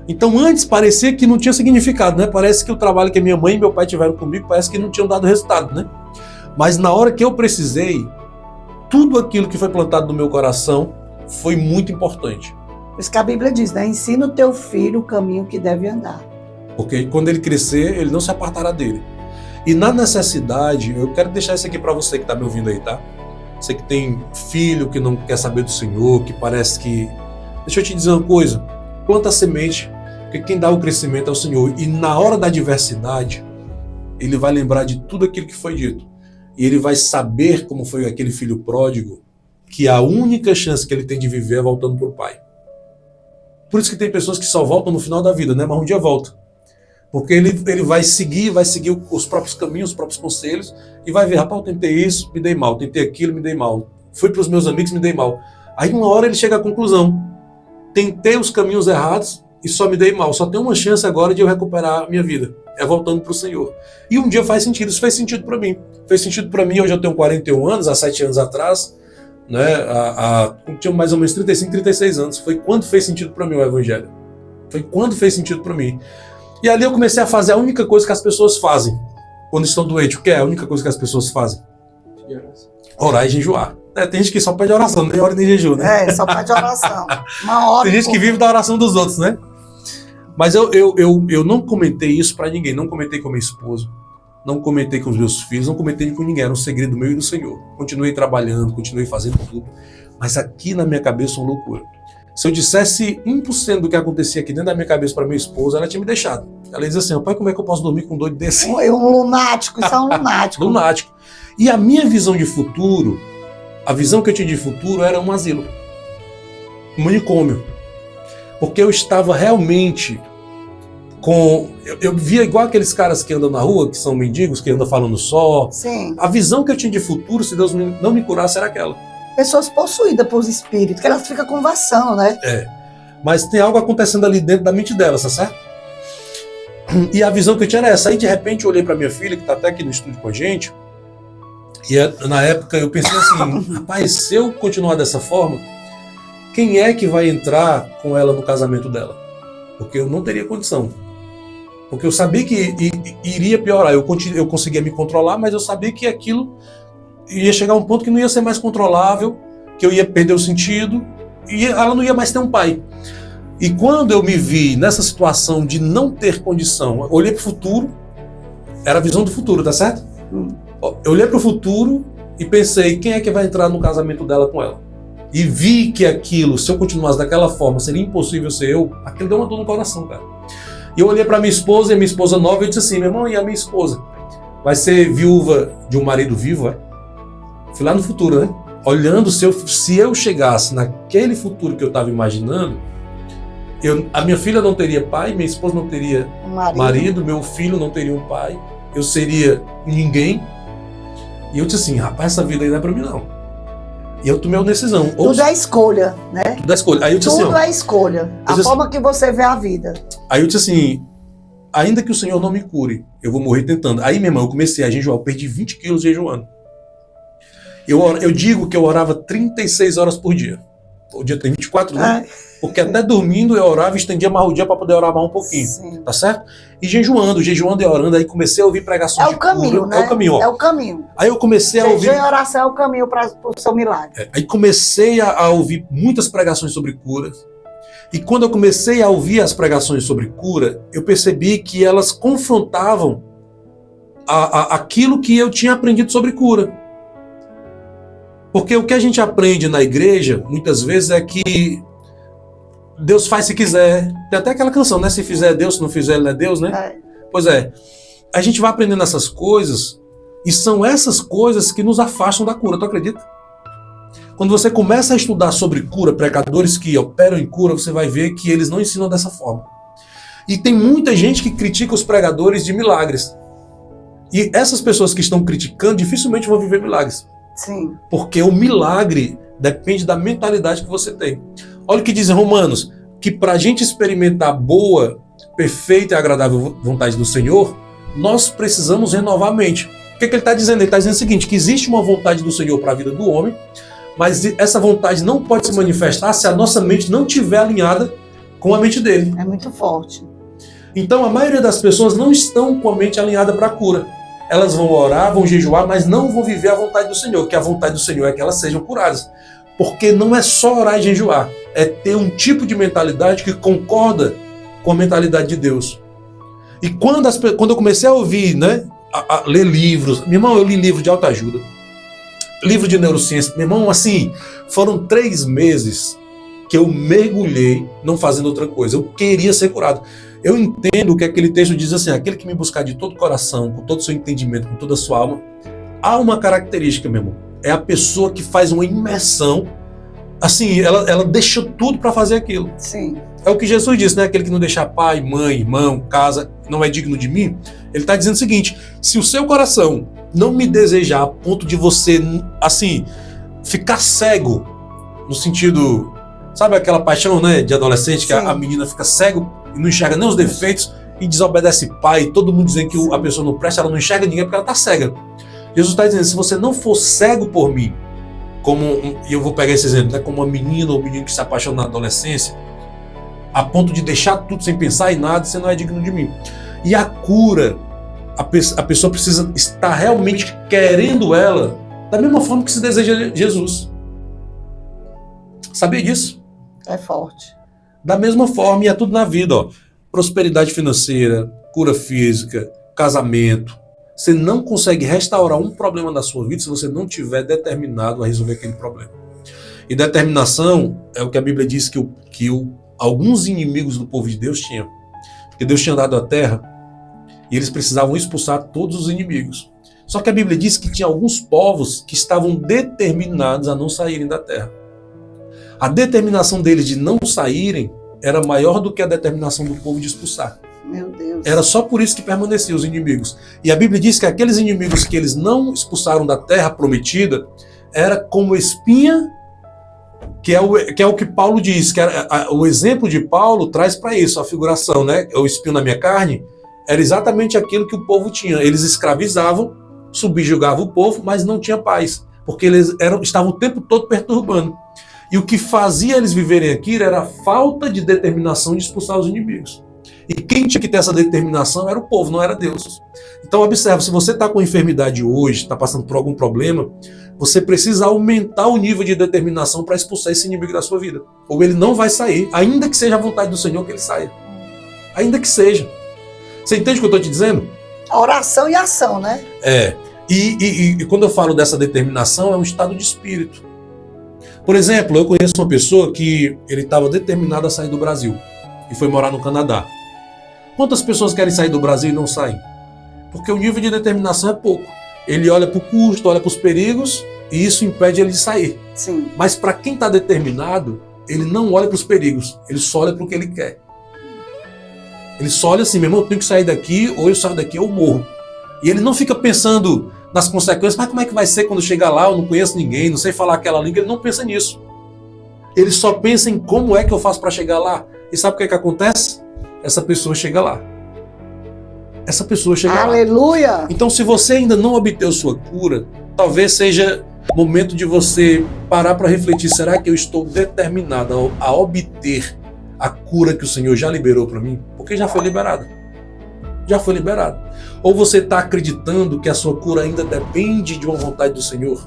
Então antes parecia que não tinha significado, né? Parece que o trabalho que minha mãe e meu pai tiveram comigo, parece que não tinham dado resultado, né? Mas na hora que eu precisei, tudo aquilo que foi plantado no meu coração foi muito importante. Por isso que a Bíblia diz, né? Ensina o teu filho o caminho que deve andar. Porque quando ele crescer, ele não se apartará dele. E na necessidade, eu quero deixar isso aqui para você que está me ouvindo aí, tá? Você que tem filho que não quer saber do Senhor, que parece que... Deixa eu te dizer uma coisa. Planta a semente, porque quem dá o crescimento é o Senhor. E na hora da adversidade, ele vai lembrar de tudo aquilo que foi dito. E ele vai saber como foi aquele filho pródigo, que a única chance que ele tem de viver é voltando para o pai. Por isso que tem pessoas que só voltam no final da vida, né? Mas um dia volta. Porque ele vai seguir os próprios caminhos, os próprios conselhos, e vai ver, rapaz, eu tentei isso, me dei mal, tentei aquilo, me dei mal. Fui para os meus amigos, me dei mal. Aí uma hora ele chega à conclusão, tentei os caminhos errados e só me dei mal. Só tem uma chance agora de eu recuperar a minha vida. É voltando para o Senhor. E um dia faz sentido, isso fez sentido para mim. Fez sentido para mim, hoje eu tenho 41 anos, há 7 anos atrás, né? Tinha mais ou menos 35, 36 anos. Foi quando fez sentido para mim o Evangelho. Foi quando fez sentido para mim. E ali eu comecei a fazer a única coisa que as pessoas fazem quando estão doentes. O que é a única coisa que as pessoas fazem? Orar e jejuar. Tem gente que só pede oração, nem ora nem jejum, né? Só pede oração. Uma hora. Tem gente que vive da oração dos outros, né? Mas eu não comentei isso pra ninguém. Não comentei com a minha esposa, não comentei com os meus filhos, não comentei com ninguém. Era um segredo meu e do Senhor. Continuei trabalhando, continuei fazendo tudo. Mas aqui na minha cabeça uma loucura. Se eu dissesse 1% do que acontecia aqui dentro da minha cabeça para minha esposa, ela tinha me deixado. Ela dizia assim, pai, como é que eu posso dormir com um doido desse? Um lunático, isso é um lunático. Lunático. E a minha visão de futuro, a visão que eu tinha de futuro era um asilo. Um manicômio. Porque eu estava realmente com... Eu via igual aqueles caras que andam na rua, que são mendigos, que andam falando só. Sim. A visão que eu tinha de futuro, se Deus não me curasse, era aquela. Pessoas possuídas por espíritos, que elas ficam conversando, né? Mas tem algo acontecendo ali dentro da mente delas, tá certo? E a visão que eu tinha era essa. Aí, de repente, eu olhei para minha filha, que está até aqui no estúdio com a gente, e na época eu pensei assim, rapaz, se eu continuar dessa forma, quem é que vai entrar com ela no casamento dela? Porque eu não teria condição. Porque eu sabia que iria piorar. Eu conseguia me controlar, mas eu sabia que aquilo ia chegar a um ponto que não ia ser mais controlável, que eu ia perder o sentido, e ela não ia mais ter um pai. E quando eu me vi nessa situação de não ter condição, eu olhei para o futuro, era a visão do futuro, tá certo? Eu olhei para o futuro e pensei, quem é que vai entrar no casamento dela com ela? E vi que aquilo, se eu continuasse daquela forma, seria impossível ser eu, aquilo deu uma dor no coração, cara. E eu olhei para minha esposa, e a minha esposa nova, e eu disse assim, meu irmão, e a minha esposa? Vai ser viúva de um marido vivo, é? Fui lá no futuro, né? Olhando se eu chegasse naquele futuro que eu estava imaginando, a minha filha não teria pai, minha esposa não teria marido, meu filho não teria um pai, eu seria ninguém. E eu disse assim, rapaz, essa vida aí não é para mim não. E eu tomei uma decisão. Tudo é escolha, né? Tudo é escolha. Aí eu disse Tudo assim, é escolha. A forma que você vê a vida. Aí eu disse assim, ainda que o Senhor não me cure, eu vou morrer tentando. Aí, minha irmã, eu comecei a jejuar, eu perdi 20 quilos jejuando. Eu digo que eu orava 36 horas por dia. O dia tem 24, né? Porque até dormindo eu orava e estendia mais o dia para poder orar mais um pouquinho. Sim. Tá certo? E jejuando e orando, aí comecei a ouvir pregações de caminho, cura. né? É o caminho, ó. É o caminho. Aí eu comecei a ouvir... Jejum e oração é o caminho para o seu milagre. Aí comecei a ouvir muitas pregações sobre cura. E quando eu comecei a ouvir as pregações sobre cura, eu percebi que elas confrontavam aquilo que eu tinha aprendido sobre cura. Porque o que a gente aprende na igreja, muitas vezes, é que Deus faz se quiser. Tem até aquela canção, né? Se fizer é Deus, se não fizer ele não é Deus, né? É. Pois é. A gente vai aprendendo essas coisas e são essas coisas que nos afastam da cura, tu acredita? Quando você começa a estudar sobre cura, pregadores que operam em cura, você vai ver que eles não ensinam dessa forma. E tem muita gente que critica os pregadores de milagres. E essas pessoas que estão criticando dificilmente vão viver milagres. Sim. Porque o milagre depende da mentalidade que você tem. Olha o que diz em Romanos, que para a gente experimentar a boa, perfeita e agradável vontade do Senhor, nós precisamos renovar a mente. O que ele está dizendo? Ele está dizendo o seguinte, que existe uma vontade do Senhor para a vida do homem, mas essa vontade não pode se manifestar se a nossa mente não estiver alinhada com a mente dele. É muito forte. Então a maioria das pessoas não estão com a mente alinhada para a cura. Elas vão orar, vão jejuar, mas não vão viver a vontade do Senhor, que a vontade do Senhor é que elas sejam curadas. Porque não é só orar e jejuar, é ter um tipo de mentalidade que concorda com a mentalidade de Deus. E quando eu comecei a ouvir, né, a ler livros, meu irmão, eu li livro de autoajuda, livro de neurociência, meu irmão, assim, foram 3 meses que eu mergulhei não fazendo outra coisa, eu queria ser curado. Eu entendo que aquele texto diz assim, aquele que me buscar de todo o coração, com todo o seu entendimento, com toda a sua alma, há uma característica, meu irmão, é a pessoa que faz uma imersão, assim, ela deixa tudo para fazer aquilo. Sim. É o que Jesus disse, né? Aquele que não deixar pai, mãe, irmão, casa, não é digno de mim. Ele está dizendo o seguinte, se o seu coração não me desejar a ponto de você, assim, ficar cego, no sentido, sabe aquela paixão, né, de adolescente, que a menina fica cego e não enxerga nem os defeitos e desobedece pai, todo mundo dizendo que a pessoa não presta, ela não enxerga ninguém porque ela está cega. Jesus está dizendo, se você não for cego por mim, e eu vou pegar esse exemplo, né, como uma menina ou um menino que se apaixona na adolescência, a ponto de deixar tudo sem pensar em nada, você não é digno de mim. E a cura, a pessoa precisa estar realmente querendo ela, da mesma forma que se deseja Jesus. Sabia disso? É forte. Da mesma forma, e é tudo na vida, ó. Prosperidade financeira, cura física, casamento. Você não consegue restaurar um problema da sua vida se você não estiver determinado a resolver aquele problema. E determinação é o que a Bíblia diz que alguns inimigos do povo de Deus tinham. Porque Deus tinha dado a terra e eles precisavam expulsar todos os inimigos. Só que a Bíblia diz que tinha alguns povos que estavam determinados a não saírem da terra. A determinação deles de não saírem era maior do que a determinação do povo de expulsar. Meu Deus. Era só por isso que permaneciam os inimigos. E a Bíblia diz que aqueles inimigos que eles não expulsaram da terra prometida era como espinha, que é o que Paulo diz, que o exemplo de Paulo traz para isso, a figuração, né? O espinho na minha carne era exatamente aquilo que o povo tinha. Eles escravizavam, subjugavam o povo, mas não tinha paz, porque eles estavam o tempo todo perturbando. E o que fazia eles viverem aqui era a falta de determinação de expulsar os inimigos. E quem tinha que ter essa determinação era o povo, não era Deus. Então observa, se você está com enfermidade hoje, está passando por algum problema, você precisa aumentar o nível de determinação para expulsar esse inimigo da sua vida. Ou ele não vai sair, ainda que seja a vontade do Senhor que ele saia. Ainda que seja. Você entende o que eu estou te dizendo? Oração e ação, né? E quando eu falo dessa determinação, é um estado de espírito. Por exemplo, eu conheço uma pessoa que ele estava determinado a sair do Brasil e foi morar no Canadá. Quantas pessoas querem sair do Brasil e não saem? Porque o nível de determinação é pouco. Ele olha para o custo, olha para os perigos e isso impede ele de sair. Sim. Mas para quem está determinado, ele não olha para os perigos, ele só olha para o que ele quer. Ele só olha assim, meu irmão, eu tenho que sair daqui, ou eu saio daqui ou eu morro. E ele não fica pensando nas consequências, mas como é que vai ser quando chegar lá, eu não conheço ninguém, não sei falar aquela língua, ele não pensa nisso. Ele só pensa em como é que eu faço para chegar lá. E sabe o que é que acontece? Essa pessoa chega lá. Essa pessoa chega lá. Aleluia! Então, se você ainda não obteve sua cura, talvez seja momento de você parar para refletir, será que eu estou determinado a obter a cura que o Senhor já liberou para mim? Porque já foi liberada. Já foi liberado. Ou você está acreditando que a sua cura ainda depende de uma vontade do Senhor?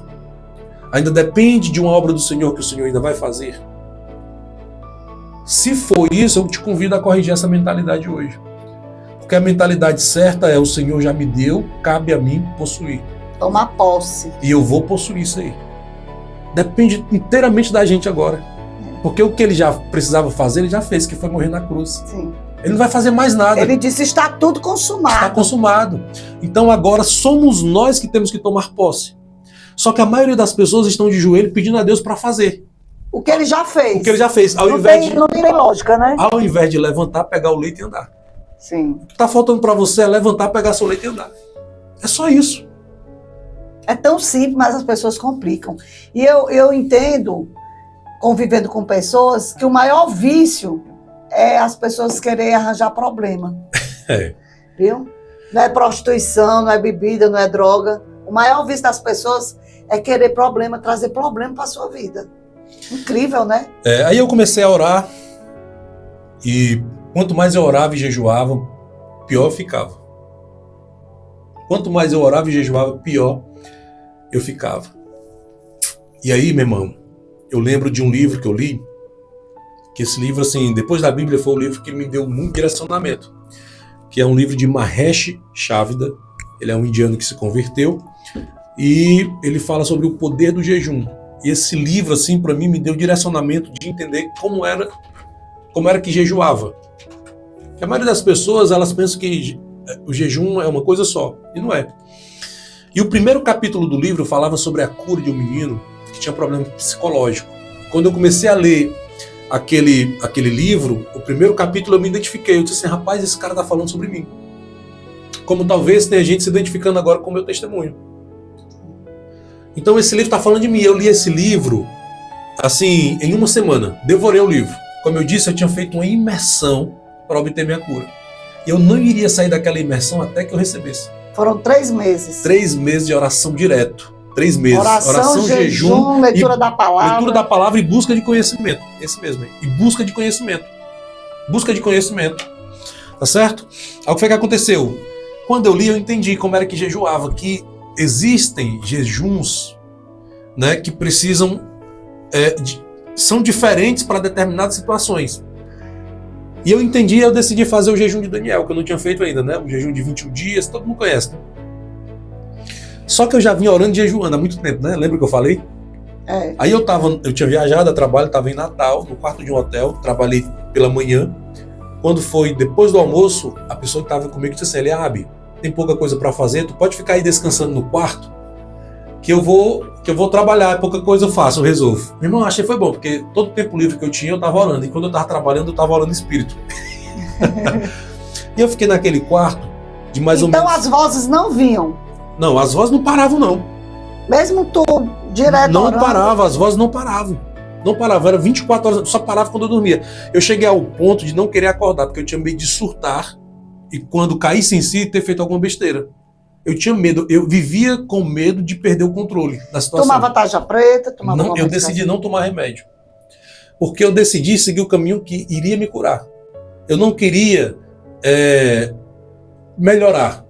Ainda depende de uma obra do Senhor que o Senhor ainda vai fazer? Se for isso, eu te convido a corrigir essa mentalidade hoje. Porque a mentalidade certa é: o Senhor já me deu, cabe a mim possuir. Tomar posse. E eu vou possuir isso aí. Depende inteiramente da gente agora. Porque o que ele já precisava fazer, ele já fez, que foi morrer na cruz. Sim. Ele não vai fazer mais nada. Ele disse, está tudo consumado. Está consumado. Então agora somos nós que temos que tomar posse. Só que a maioria das pessoas estão de joelho pedindo a Deus para fazer. O que ele já fez. O que ele já fez. Não tem lógica, né? Ao invés de levantar, pegar o leite e andar. Sim. O que está faltando para você é levantar, pegar seu leite e andar. É só isso. É tão simples, mas as pessoas complicam. E eu entendo, convivendo com pessoas, que o maior vício é as pessoas quererem arranjar problema. Viu? Não é prostituição, não é bebida, não é droga. O maior vício das pessoas é querer problema, trazer problema para a sua vida. Incrível, né? Aí eu comecei a orar e quanto mais eu orava e jejuava, pior eu ficava. Quanto mais eu orava e jejuava, pior eu ficava. E aí, meu irmão, eu lembro de um livro que eu li, que esse livro, assim, depois da Bíblia, foi o livro que me deu muito direcionamento, que é um livro de Mahesh Chavda. Ele é um indiano que se converteu e ele fala sobre o poder do jejum. E esse livro, assim, para mim, me deu direcionamento de entender como era que jejuava. Porque a maioria das pessoas, elas pensam que o jejum é uma coisa só, e não é. E o primeiro capítulo do livro falava sobre a cura de um menino que tinha problema psicológico. Quando eu comecei a ler aquele livro, o primeiro capítulo eu me identifiquei. Eu disse assim, rapaz, esse cara está falando sobre mim. Como talvez tenha gente se identificando agora com o meu testemunho. Então esse livro está falando de mim. Eu li esse livro, assim, em uma semana. Devorei o livro. Como eu disse, eu tinha feito uma imersão para obter minha cura. E eu não iria sair daquela imersão até que eu recebesse. Foram 3 meses. 3 meses de oração direto. 3 meses. Oração, jejum, leitura da palavra. Leitura da palavra e busca de conhecimento. Esse mesmo aí. E busca de conhecimento. Busca de conhecimento. Tá certo? Aí o que foi que aconteceu? Quando eu li, eu entendi como era que jejuava. Que existem jejuns, né, que precisam... são diferentes para determinadas situações. E eu entendi e eu decidi fazer o jejum de Daniel, que eu não tinha feito ainda, né? O jejum de 21 dias, todo mundo conhece, né? Só que eu já vinha orando e jejuando há muito tempo, né? Lembra que eu falei? Aí eu tinha viajado a trabalho, estava em Natal, no quarto de um hotel, trabalhei pela manhã. Quando foi depois do almoço, a pessoa que estava comigo disse assim, Eliabe, tem pouca coisa para fazer, tu pode ficar aí descansando no quarto, que eu vou trabalhar, pouca coisa eu faço, eu resolvo. Meu irmão, achei que foi bom, porque todo o tempo livre que eu tinha, eu estava orando, e quando eu estava trabalhando, eu estava orando em espírito. E eu fiquei naquele quarto de mais ou menos... Então as vozes não vinham? Não, as vozes não paravam, não. Mesmo tu direto não orando? Parava, as vozes não paravam. Não parava, era 24 horas, só parava quando eu dormia. Eu cheguei ao ponto de não querer acordar, porque eu tinha medo de surtar e quando caísse em si, ter feito alguma besteira. Eu tinha medo, eu vivia com medo de perder o controle da situação. Tomava tarja preta, tomava Não, eu decidi não tomar remédio. Porque eu decidi seguir o caminho que iria me curar. Eu não queria melhorar.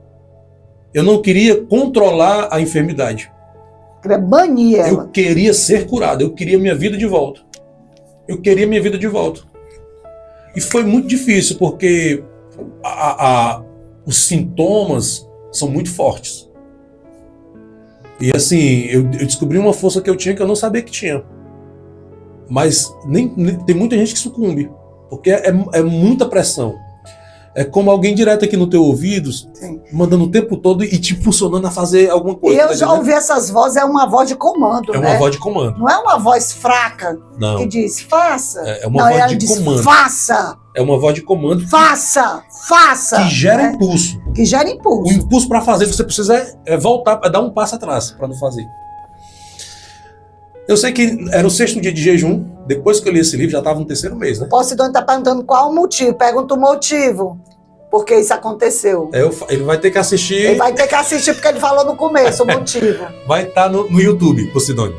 Eu não queria controlar a enfermidade. Queria banir ela. Eu queria ser curado, eu queria minha vida de volta. Eu queria minha vida de volta. E foi muito difícil, porque os sintomas são muito fortes. E assim, eu descobri uma força que eu tinha que eu não sabia que tinha. Mas tem muita gente que sucumbe, porque é muita pressão. É como alguém direto aqui no teu ouvido, sim, mandando o tempo todo e te impulsionando a fazer alguma coisa. E eu já ouvi essas vozes, é uma voz de comando, né? É uma voz de comando. Não é uma voz fraca, não, que diz, faça. É uma voz de comando. Faça. É uma voz de comando. Faça. Que gera impulso. Que gera impulso. O impulso para fazer, você precisa voltar, dar um passo atrás para não fazer. Eu sei que era o 6º dia de jejum. Depois que eu li esse livro, já estava no 3º mês, né? Posidônio está perguntando qual o motivo. Pergunta o motivo. Porque isso aconteceu. Ele vai ter que assistir. Ele vai ter que assistir porque ele falou no começo o motivo. Vai estar no YouTube, Posidônio.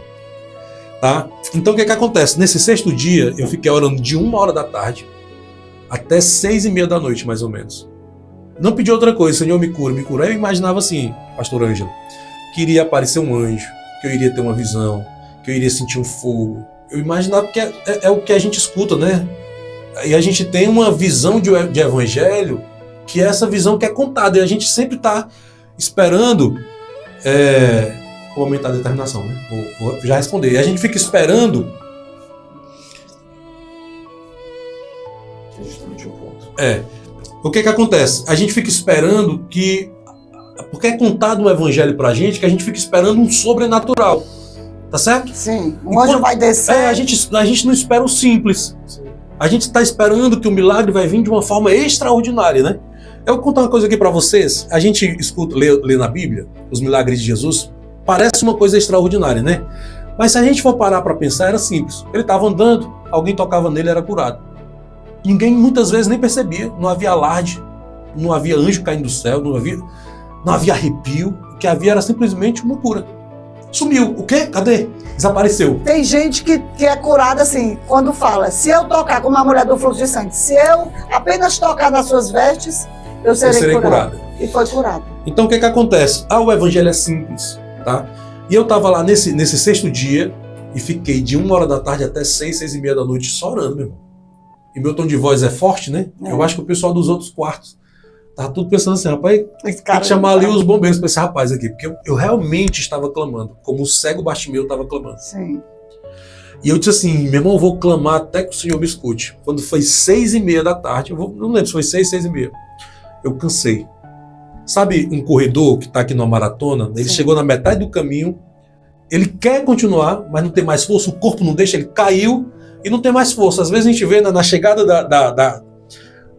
Tá? Então o que acontece? Nesse 6º dia, eu fiquei orando de 1h da tarde até 6h30 da noite, mais ou menos. Não pedi outra coisa, Senhor, me cura, me cura. Eu imaginava assim, pastor Ângelo, que iria aparecer um anjo, que eu iria ter uma visão, que eu iria sentir um fogo. Eu imaginava que é o que a gente escuta, né? E a gente tem uma visão de evangelho, que é essa visão que é contada, e a gente sempre está esperando. Vou aumentar a determinação, né? Vou já responder. E a gente fica esperando. O que acontece? A gente fica esperando que. Porque é contado um evangelho pra gente que a gente fica esperando um sobrenatural. Tá certo? Sim. O anjo vai descer. A gente não espera o simples. A gente está esperando que o milagre vai vir de uma forma extraordinária, né? Eu vou contar uma coisa aqui para vocês. A gente escuta, lê na Bíblia, os milagres de Jesus. Parece uma coisa extraordinária, né? Mas se a gente for parar para pensar, era simples. Ele estava andando, alguém tocava nele, era curado. Ninguém muitas vezes nem percebia. Não havia alarde, não havia anjo caindo do céu, não havia arrepio. O que havia era simplesmente uma cura. Sumiu. O quê? Cadê? Desapareceu. Tem gente que é curada assim, quando fala, se eu tocar como a mulher do fluxo de sangue, se eu apenas tocar nas suas vestes, eu serei curada. E foi curada. Então o que acontece? O evangelho é simples, tá? E eu estava lá nesse 6º dia e fiquei de 1h da tarde até 6h30 da noite só orando, meu irmão. E meu tom de voz é forte, né? Eu acho que o pessoal dos outros quartos tava tudo pensando assim, rapaz, tem que chamar ali os bombeiros para esse rapaz aqui, porque eu realmente estava clamando, como o cego Bartimeu estava clamando. Sim. E eu disse assim, meu irmão, eu vou clamar até que o Senhor me escute. Quando foi 6h30 da tarde, não lembro se foi 6h30, eu cansei. Sabe um corredor que está aqui numa maratona? Ele chegou na metade do caminho, ele quer continuar, mas não tem mais força, o corpo não deixa, ele caiu e não tem mais força. Às vezes a gente vê na chegada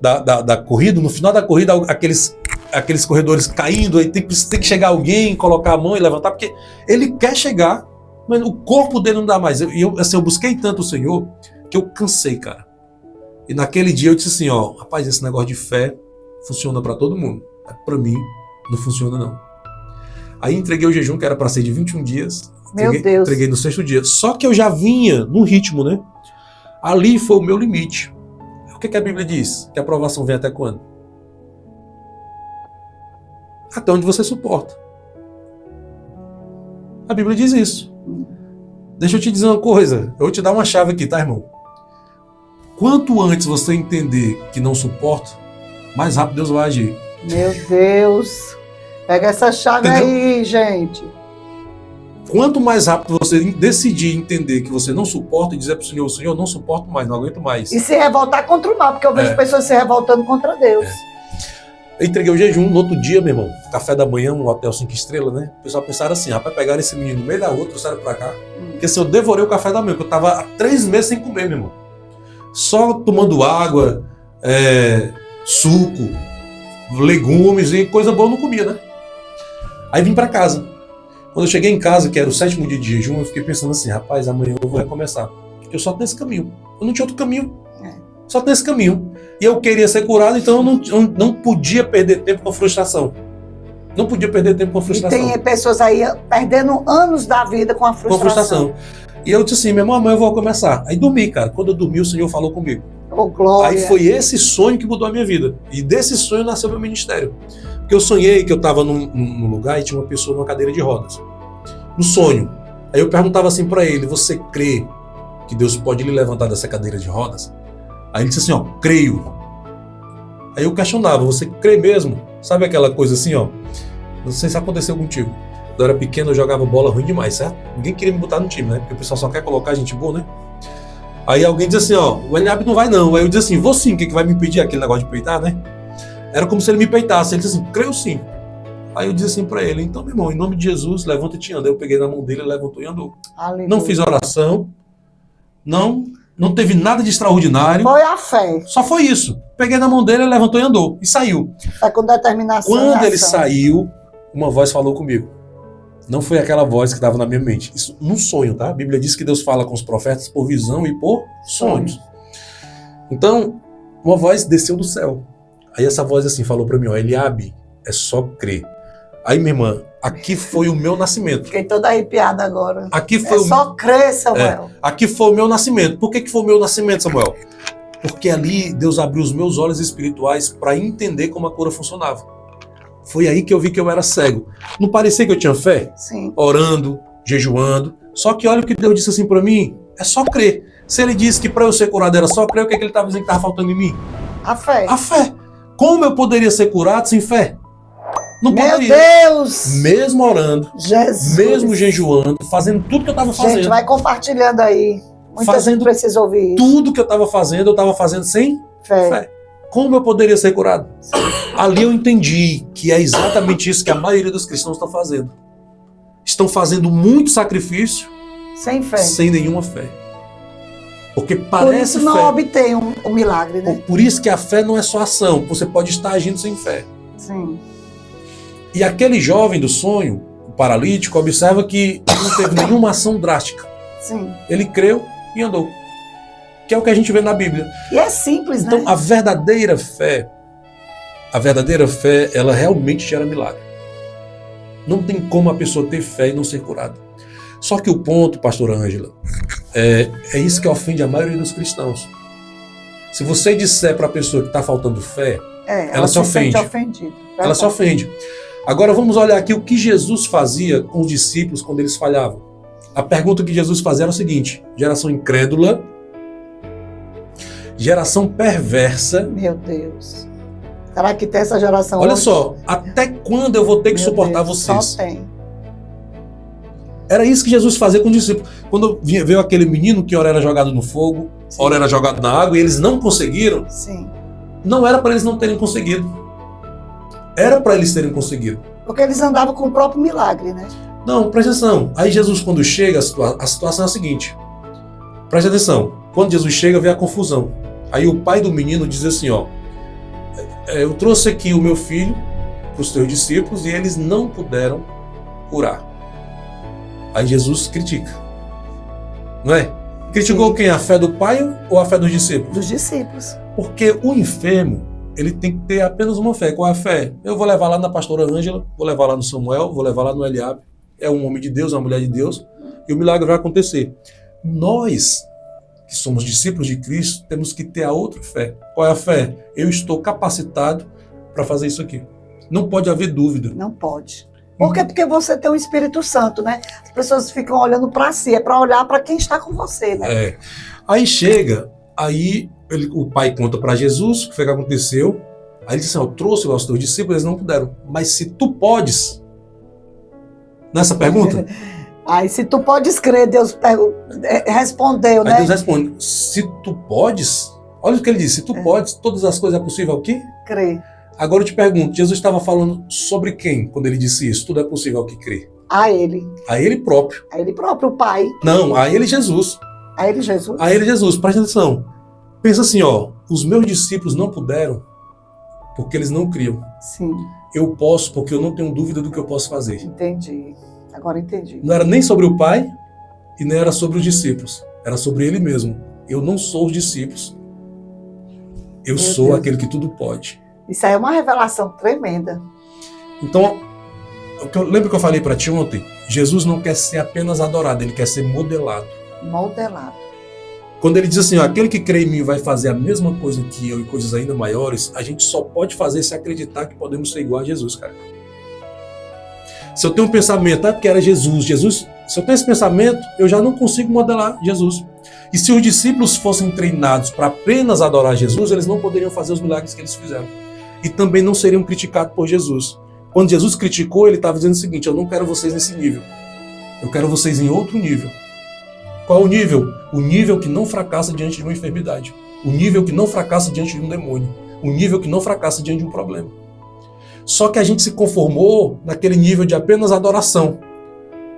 da corrida, no final da corrida, aqueles corredores caindo, aí tem que chegar alguém, colocar a mão e levantar, porque ele quer chegar, mas o corpo dele não dá mais. Eu busquei tanto o Senhor que eu cansei, cara. E naquele dia eu disse assim, rapaz, esse negócio de fé funciona para todo mundo. Para mim, não funciona não. Aí entreguei o jejum, que era para ser de 21 dias. Entreguei no 6º dia. Só que eu já vinha num ritmo, né? Ali foi o meu limite. O que a Bíblia diz? Que a aprovação vem até quando? Até onde você suporta. A Bíblia diz isso. Deixa eu te dizer uma coisa. Eu vou te dar uma chave aqui, tá, irmão? Quanto antes você entender que não suporta, mais rápido Deus vai agir. Meu Deus. Pega essa chave. Entendeu? Aí, gente. Quanto mais rápido você decidir entender que você não suporta e dizer para o Senhor, Senhor, não suporto mais, não aguento mais. E se revoltar contra o mal, porque eu vejo pessoas se revoltando contra Deus. Eu entreguei o jejum no outro dia, meu irmão. Café da manhã, um hotel 5 estrelas, né? O pessoal pensaram assim, rapaz, pegaram esse menino no meio da rua, trouxeram pra cá. Porque assim, eu devorei o café da manhã, porque eu tava há 3 meses sem comer, meu irmão. Só tomando água, suco, legumes e coisa boa eu não comia, né? Aí vim pra casa. Quando eu cheguei em casa, que era o 7º dia de jejum, eu fiquei pensando assim, rapaz, amanhã eu vou recomeçar. Porque eu só tenho esse caminho. Eu não tinha outro caminho. Só tem esse caminho. E eu queria ser curado, então eu não podia perder tempo com frustração. Não podia perder tempo com frustração. E tem pessoas aí perdendo anos da vida com a frustração. Com frustração. E eu disse assim, meu irmão, amanhã eu vou começar. Aí dormi, cara. Quando eu dormi, o Senhor falou comigo. Oh, glória. Aí foi esse sonho que mudou a minha vida. E desse sonho nasceu meu ministério. Porque eu sonhei que eu estava num lugar e tinha uma pessoa numa cadeira de rodas. No sonho. Aí eu perguntava assim para ele, você crê que Deus pode lhe levantar dessa cadeira de rodas? Aí ele disse assim, ó, creio. Aí eu questionava, você crê mesmo? Sabe aquela coisa assim, ó? Não sei se aconteceu contigo. Quando eu era pequeno, eu jogava bola ruim demais, certo? Ninguém queria me botar no time, né? Porque o pessoal só quer colocar gente boa, né? Aí alguém diz assim, ó, o Eliabe não vai não. Aí eu disse assim, vou sim, o que vai me impedir? Aquele negócio de peitar, né? Era como se ele me peitasse. Ele disse assim, creio sim. Aí eu disse assim pra ele, então, meu irmão, em nome de Jesus, levanta e te anda. Eu peguei na mão dele, ele levantou e andou. Aleluia. Não fiz oração, não teve nada de extraordinário. Foi a fé. Só foi isso. Peguei na mão dele, ele levantou e andou. E saiu. Foi com determinação. Quando ele saiu, uma voz falou comigo. Não foi aquela voz que estava na minha mente. Isso num sonho, tá? A Bíblia diz que Deus fala com os profetas por visão e por sonhos. Então, uma voz desceu do céu. Aí essa voz assim falou para mim, ó, Eliabe, é só crer. Aí, minha irmã, aqui foi o meu nascimento. Fiquei toda arrepiada agora. Aqui foi só crer, Samuel. Aqui foi o meu nascimento. Por que foi o meu nascimento, Samuel? Porque ali Deus abriu os meus olhos espirituais para entender como a cura funcionava. Foi aí que eu vi que eu era cego. Não parecia que eu tinha fé? Sim. Orando, jejuando. Só que olha o que Deus disse assim para mim, é só crer. Se ele disse que para eu ser curado era só crer, o que ele estava dizendo que estava faltando em mim? A fé. A fé. Como eu poderia ser curado sem fé? Não Meu poderia. Deus! Mesmo orando, Jesus. mesmo jejuando, fazendo tudo que eu estava fazendo. Gente, vai compartilhando aí. Muita gente precisa ouvir isso. Tudo que eu estava fazendo sem fé. Como eu poderia ser curado? Ali eu entendi que é exatamente isso que a maioria dos cristãos estão fazendo. Estão fazendo muito sacrifício sem fé. Sem nenhuma fé. Porque parece por isso não fé. obtém um milagre, né? Por isso que a fé não é só ação. Você pode estar agindo sem fé. Sim. E aquele jovem do sonho, o paralítico, observa que não teve nenhuma ação drástica. Sim. Ele creu e andou. Que é o que a gente vê na Bíblia. E é simples, então, né? a verdadeira fé, ela realmente gera milagre. Não tem como a pessoa ter fé e não ser curada. Só que o ponto, pastora Ângela, é isso que ofende a maioria dos cristãos. Se você disser para a pessoa que está faltando fé, ela se ofende. Ela se ofende. Agora vamos olhar aqui o que Jesus fazia com os discípulos quando eles falhavam. A pergunta que Jesus fazia era o seguinte: geração incrédula, geração perversa. Meu Deus. Será que tem essa geração Olha hoje? só, até quando eu vou ter que suportar vocês? Só tem. Era isso que Jesus fazia com os discípulos. Quando veio aquele menino que ora era jogado no fogo, ora era jogado na água, e eles não conseguiram, sim, não era para eles não terem conseguido. Era para eles terem conseguido. Porque eles andavam com o próprio milagre, né? Não, presta atenção. Aí Jesus, quando chega, a situação é a seguinte. Presta atenção. Quando Jesus chega, vem a confusão. Aí o pai do menino diz assim, ó, eu trouxe aqui o meu filho para os teus discípulos e eles não puderam curar. Aí Jesus critica. Não é? Criticou Sim. Quem? A fé do pai ou a fé dos discípulos? Dos discípulos. Porque o enfermo, ele tem que ter apenas uma fé. Qual é a fé? Eu vou levar lá na pastora Ângela, vou levar lá no Samuel, vou levar lá no Eliabe. É um homem de Deus, uma mulher de Deus, e o milagre vai acontecer. Nós, que somos discípulos de Cristo, temos que ter a outra fé. Qual é a fé? Eu estou capacitado para fazer isso aqui. Não pode haver dúvida. Não pode. Por quê? Porque você tem o Espírito Santo, né? As pessoas ficam olhando para si, é para olhar para quem está com você, né? Aí chega, o pai conta para Jesus o que foi que aconteceu. Aí ele diz assim, eu trouxe aos teus discípulos, eles não puderam. Mas se tu podes... Nessa pergunta? Aí se tu podes crer, Deus respondeu, né? Aí Deus responde, se tu podes... Olha o que ele disse, se tu podes, todas as coisas é possível o quê? Crer. Agora eu te pergunto, Jesus estava falando sobre quem quando ele disse isso? Tudo é possível ao que crê. A ele. A ele próprio. A ele próprio, o Pai. Não, a ele Jesus. A ele Jesus? A ele Jesus, presta atenção. Pensa assim, ó, os meus discípulos não puderam porque eles não criam. Sim. Eu posso porque eu não tenho dúvida do que eu posso fazer. Entendi. Agora entendi. Não era nem sobre o Pai e nem era sobre os discípulos. Era sobre ele mesmo. Eu não sou os discípulos. Eu Meu sou Deus. aquele que tudo pode. Isso aí é uma revelação tremenda. Então, lembra que eu falei para ti ontem? Jesus não quer ser apenas adorado, ele quer ser modelado. Modelado. Quando ele diz assim, ó, aquele que crê em mim vai fazer a mesma coisa que eu e coisas ainda maiores, a gente só pode fazer se acreditar que podemos ser igual a Jesus, cara. Se eu tenho um pensamento, porque era Jesus, se eu tenho esse pensamento, eu já não consigo modelar Jesus. E se os discípulos fossem treinados para apenas adorar Jesus, eles não poderiam fazer os milagres que eles fizeram. E também não seriam criticados por Jesus. Quando Jesus criticou, ele estava dizendo o seguinte, eu não quero vocês nesse nível. Eu quero vocês em outro nível. Qual o nível? O nível que não fracassa diante de uma enfermidade. O nível que não fracassa diante de um demônio. O nível que não fracassa diante de um problema. Só que a gente se conformou naquele nível de apenas adoração.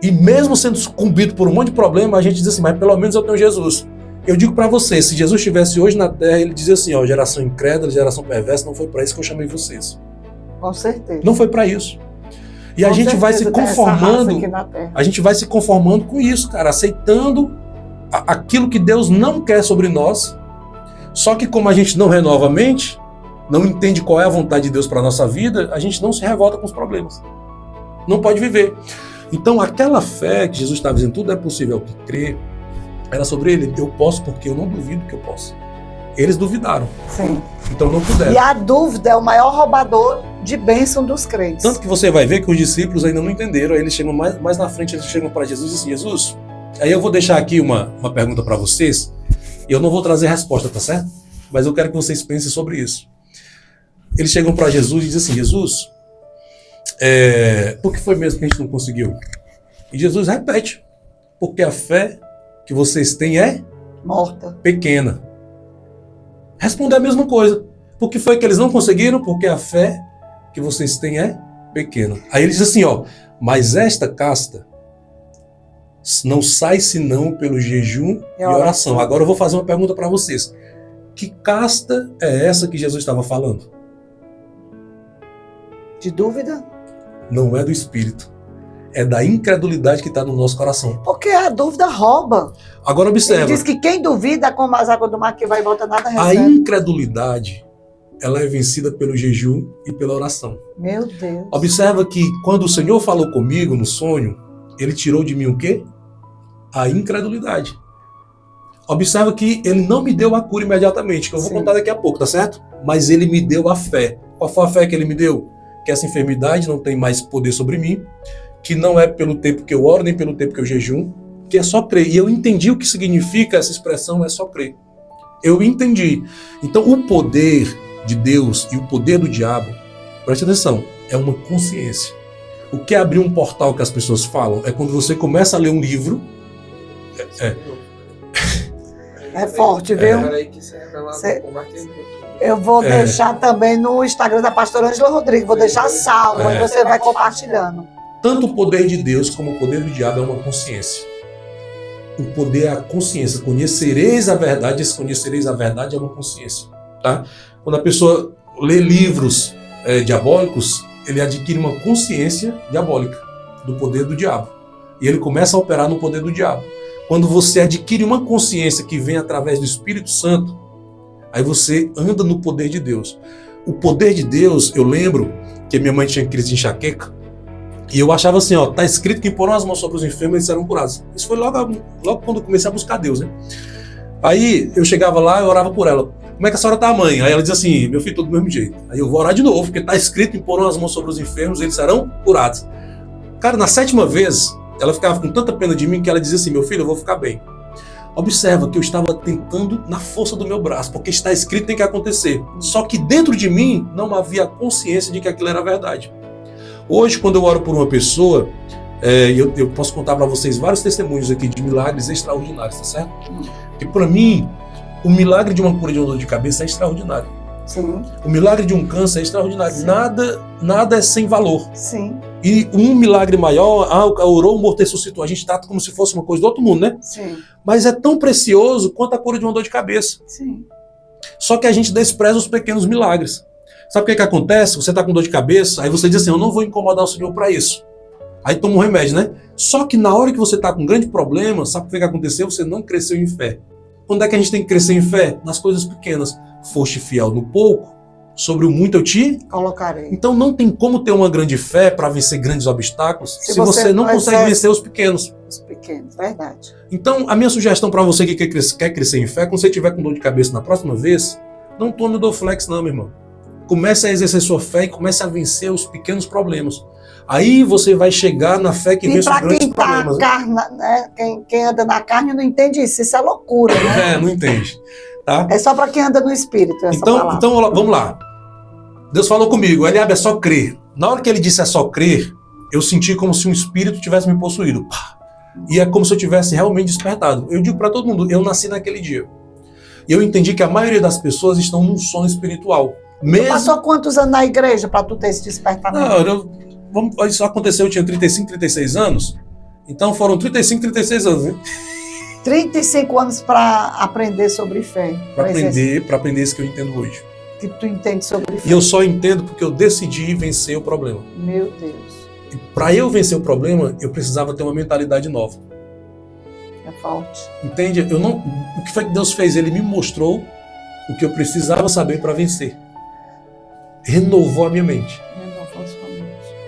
E mesmo sendo sucumbido por um monte de problema, a gente diz assim, mas pelo menos eu tenho Jesus. Eu digo para vocês, se Jesus estivesse hoje na Terra, ele dizia assim, ó, geração incrédula, geração perversa, não foi para isso que eu chamei vocês. Com certeza. Não foi para isso. E a Com gente vai se certeza, tem essa conformando, raça aqui na Terra. a gente vai se conformando com isso, cara, aceitando aquilo que Deus não quer sobre nós. Só que como a gente não renova a mente, não entende qual é a vontade de Deus para a nossa vida, a gente não se revolta com os problemas. Não pode viver. Então aquela fé que Jesus estava dizendo, tudo é possível ao que crê, era sobre ele. Eu posso porque eu não duvido que eu posso. Eles duvidaram, Sim. então não puderam. E a dúvida é o maior roubador de bênção dos crentes. Tanto que você vai ver que os discípulos ainda não entenderam, aí eles chegam mais na frente, eles chegam para Jesus e dizem, Jesus, aí eu vou deixar aqui uma pergunta para vocês, e eu não vou trazer resposta, tá certo? Mas eu quero que vocês pensem sobre isso. Eles chegam para Jesus e dizem assim, Jesus, por que foi mesmo que a gente não conseguiu? E Jesus repete, porque a fé que vocês têm é Morta. pequena. Responder a mesma coisa. Por que foi que eles não conseguiram? Porque a fé que vocês têm é pequena. Aí ele diz assim, ó, mas esta casta não sai senão pelo jejum e oração. Agora eu vou fazer uma pergunta para vocês. Que casta é essa que Jesus estava falando? De dúvida? Não é do espírito. É da incredulidade que está no nosso coração. Porque a dúvida rouba. Agora observa. Ele diz que quem duvida com as águas do mar que vai e volta nada A reserva. incredulidade, ela é vencida pelo jejum e pela oração. Meu Deus. Observa que quando o Senhor falou comigo no sonho, ele tirou de mim o quê? A incredulidade. Observa que ele não me deu a cura imediatamente, que eu vou Sim. contar daqui a pouco, tá certo? Mas ele me deu a fé. Qual foi a fé que ele me deu? Que essa enfermidade não tem mais poder sobre mim, que não é pelo tempo que eu oro, nem pelo tempo que eu jejum, que é só crer. E eu entendi o que significa essa expressão, é só crer. Eu entendi. Então o poder de Deus e o poder do diabo, preste atenção, é uma consciência. O que é abrir um portal que as pessoas falam? É quando você começa a ler um livro. É forte, viu? Eu vou deixar também no Instagram da pastora Ângela Rodrigues, vou deixar salvo, aí você vai compartilhando. Tanto o poder de Deus como o poder do diabo é uma consciência. O poder é a consciência. Conhecereis a verdade, esse conhecereis a verdade é uma consciência. Tá? Quando a pessoa lê livros diabólicos, ele adquire uma consciência diabólica do poder do diabo. E ele começa a operar no poder do diabo. Quando você adquire uma consciência que vem através do Espírito Santo, aí você anda no poder de Deus. O poder de Deus, eu lembro que minha mãe tinha crise de enxaqueca, e eu achava assim, ó, tá escrito que imporam as mãos sobre os enfermos e eles serão curados. Isso foi logo quando eu comecei a buscar Deus, né? Aí eu chegava lá e orava por ela. Como é que a senhora tá, mãe? Aí ela dizia assim, meu filho, tudo do mesmo jeito. Aí eu vou orar de novo, porque tá escrito, imporam as mãos sobre os enfermos e eles serão curados. Cara, na 7ª vez, ela ficava com tanta pena de mim que ela dizia assim, meu filho, eu vou ficar bem. Observa que eu estava tentando na força do meu braço, porque está escrito, tem que acontecer. Só que dentro de mim não havia consciência de que aquilo era verdade. Hoje, quando eu oro por uma pessoa, eu posso contar para vocês vários testemunhos aqui de milagres extraordinários, tá certo? Porque para mim, o milagre de uma cura de uma dor de cabeça é extraordinário. Sim. O milagre de um câncer é extraordinário. Sim. Nada é sem valor. Sim. E um milagre maior, orou, morto, ressuscitou. A gente trata como se fosse uma coisa do outro mundo, né? Sim. Mas é tão precioso quanto a cura de uma dor de cabeça. Sim. Só que a gente despreza os pequenos milagres. Sabe o que acontece? Você está com dor de cabeça, aí você diz assim, eu não vou incomodar o Senhor para isso. Aí toma um remédio, né? Só que na hora que você está com um grande problema, sabe o que aconteceu? Você não cresceu em fé. Quando é que a gente tem que crescer em fé? Nas coisas pequenas. Foste fiel no pouco, sobre o muito eu te colocarei. Então não tem como ter uma grande fé para vencer grandes obstáculos se você não consegue exerce vencer os pequenos. Os pequenos, verdade. Então a minha sugestão para você que quer crescer em fé, quando você tiver com dor de cabeça na próxima vez, não tome o Dorflex não, meu irmão. Comece a exercer sua fé e comece a vencer os pequenos problemas. Aí você vai chegar na fé que vence os grandes problemas. Quem anda na carne não entende isso. Isso é loucura, né? Não entende. Tá? É só para quem anda no espírito. Então vamos lá. Deus falou comigo, Eliabe, é só crer. Na hora que ele disse é só crer, eu senti como se um espírito tivesse me possuído. E é como se eu tivesse realmente despertado. Eu digo para todo mundo, eu nasci naquele dia. E eu entendi que a maioria das pessoas estão num sono espiritual. Tu passou quantos anos na igreja para tu ter esse despertamento? Isso aconteceu, eu tinha 35, 36 anos. Então foram 35, 36 anos, né? 35 anos para aprender sobre fé. Para aprender isso que eu entendo hoje. Que tu entende sobre fé. E eu só entendo porque eu decidi vencer o problema. Meu Deus. E para eu vencer o problema, eu precisava ter uma mentalidade nova. É forte. Entende? O que foi que Deus fez? Ele me mostrou o que eu precisava saber para vencer. Renovou a minha mente.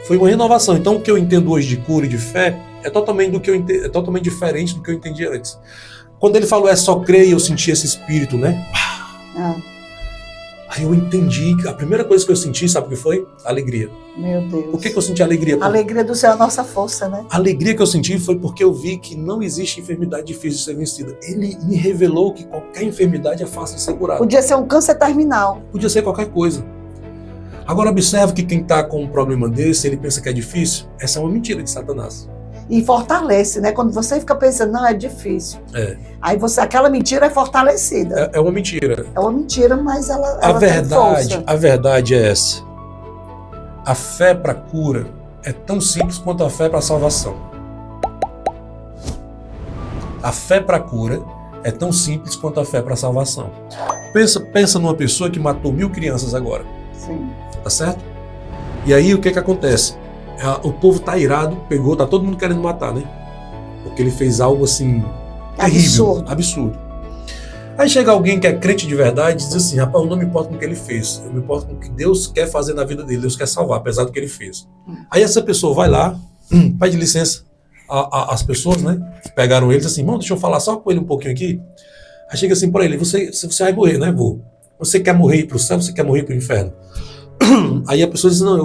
Foi uma renovação. Então o que eu entendo hoje de cura e de fé é totalmente diferente do que eu entendi antes. Quando ele falou é só crer, eu senti esse espírito, né? Aí eu entendi, a primeira coisa que eu senti, sabe o que foi? Alegria. Meu Deus. Por que eu senti alegria? A alegria do céu é a nossa força, né? A alegria que eu senti foi porque eu vi que não existe enfermidade difícil de ser vencida. Ele me revelou que qualquer enfermidade é fácil de ser curada. Podia ser um câncer terminal. Podia ser qualquer coisa. Agora observe que quem está com um problema desse, ele pensa que é difícil. Essa é uma mentira de Satanás. E fortalece, né? Quando você fica pensando, não, é difícil. Aí aquela mentira é fortalecida. É uma mentira. É uma mentira, mas ela tem força. A verdade é essa. A fé para cura é tão simples quanto a fé para salvação. A fé para cura é tão simples quanto a fé para salvação. Pensa numa pessoa que matou 1000 crianças agora. Sim. Tá certo? E aí o que acontece? O povo tá irado, tá todo mundo querendo matar, né? Porque ele fez algo assim terrível, absurdo. Aí chega alguém que é crente de verdade e diz assim, rapaz, eu não me importo com o que ele fez, eu me importo com o que Deus quer fazer na vida dele, Deus quer salvar, apesar do que ele fez. Aí essa pessoa vai lá, pede licença às pessoas, né? Que pegaram ele e diz assim, irmão, deixa eu falar só com ele um pouquinho aqui. Aí chega assim pra ele, você vai morrer, né? Você quer morrer para o céu, você quer morrer para o inferno? Aí a pessoa diz, não,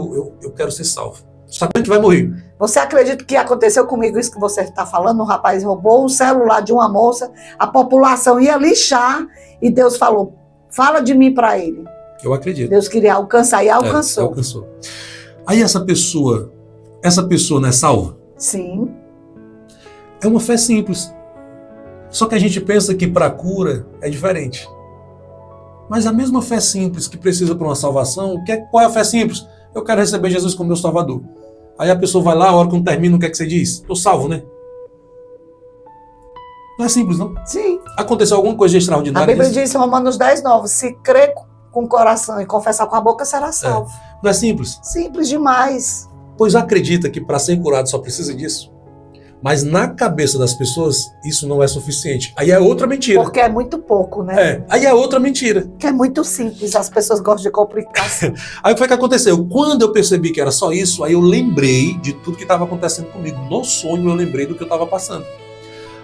eu quero ser salvo. Sabendo que vai morrer. Você acredita que aconteceu comigo isso que você está falando? Um rapaz roubou o celular de uma moça, a população ia lixar e Deus falou, fala de mim para ele. Eu acredito. Deus queria alcançar e alcançou. Alcançou. Aí essa pessoa não é salva? Sim. É uma fé simples. Só que a gente pensa que para cura é diferente. Mas a mesma fé simples que precisa para uma salvação, qual é a fé simples? Eu quero receber Jesus como meu Salvador. Aí a pessoa vai lá, a hora que não termina, o que é que você diz? Estou salvo, né? Não é simples, não? Sim. Aconteceu alguma coisa de extraordinária? A Bíblia diz em Romanos 10:9, se crer com o coração e confessar com a boca, será salvo. Não é simples? Simples demais. Pois acredita que para ser curado só precisa disso? Mas na cabeça das pessoas, isso não é suficiente. Aí é outra mentira. Porque é muito pouco, né? Aí é outra mentira. Que é muito simples, as pessoas gostam de complicar. Aí o que foi que aconteceu? Quando eu percebi que era só isso, aí eu lembrei de tudo que estava acontecendo comigo. No sonho eu lembrei do que eu estava passando.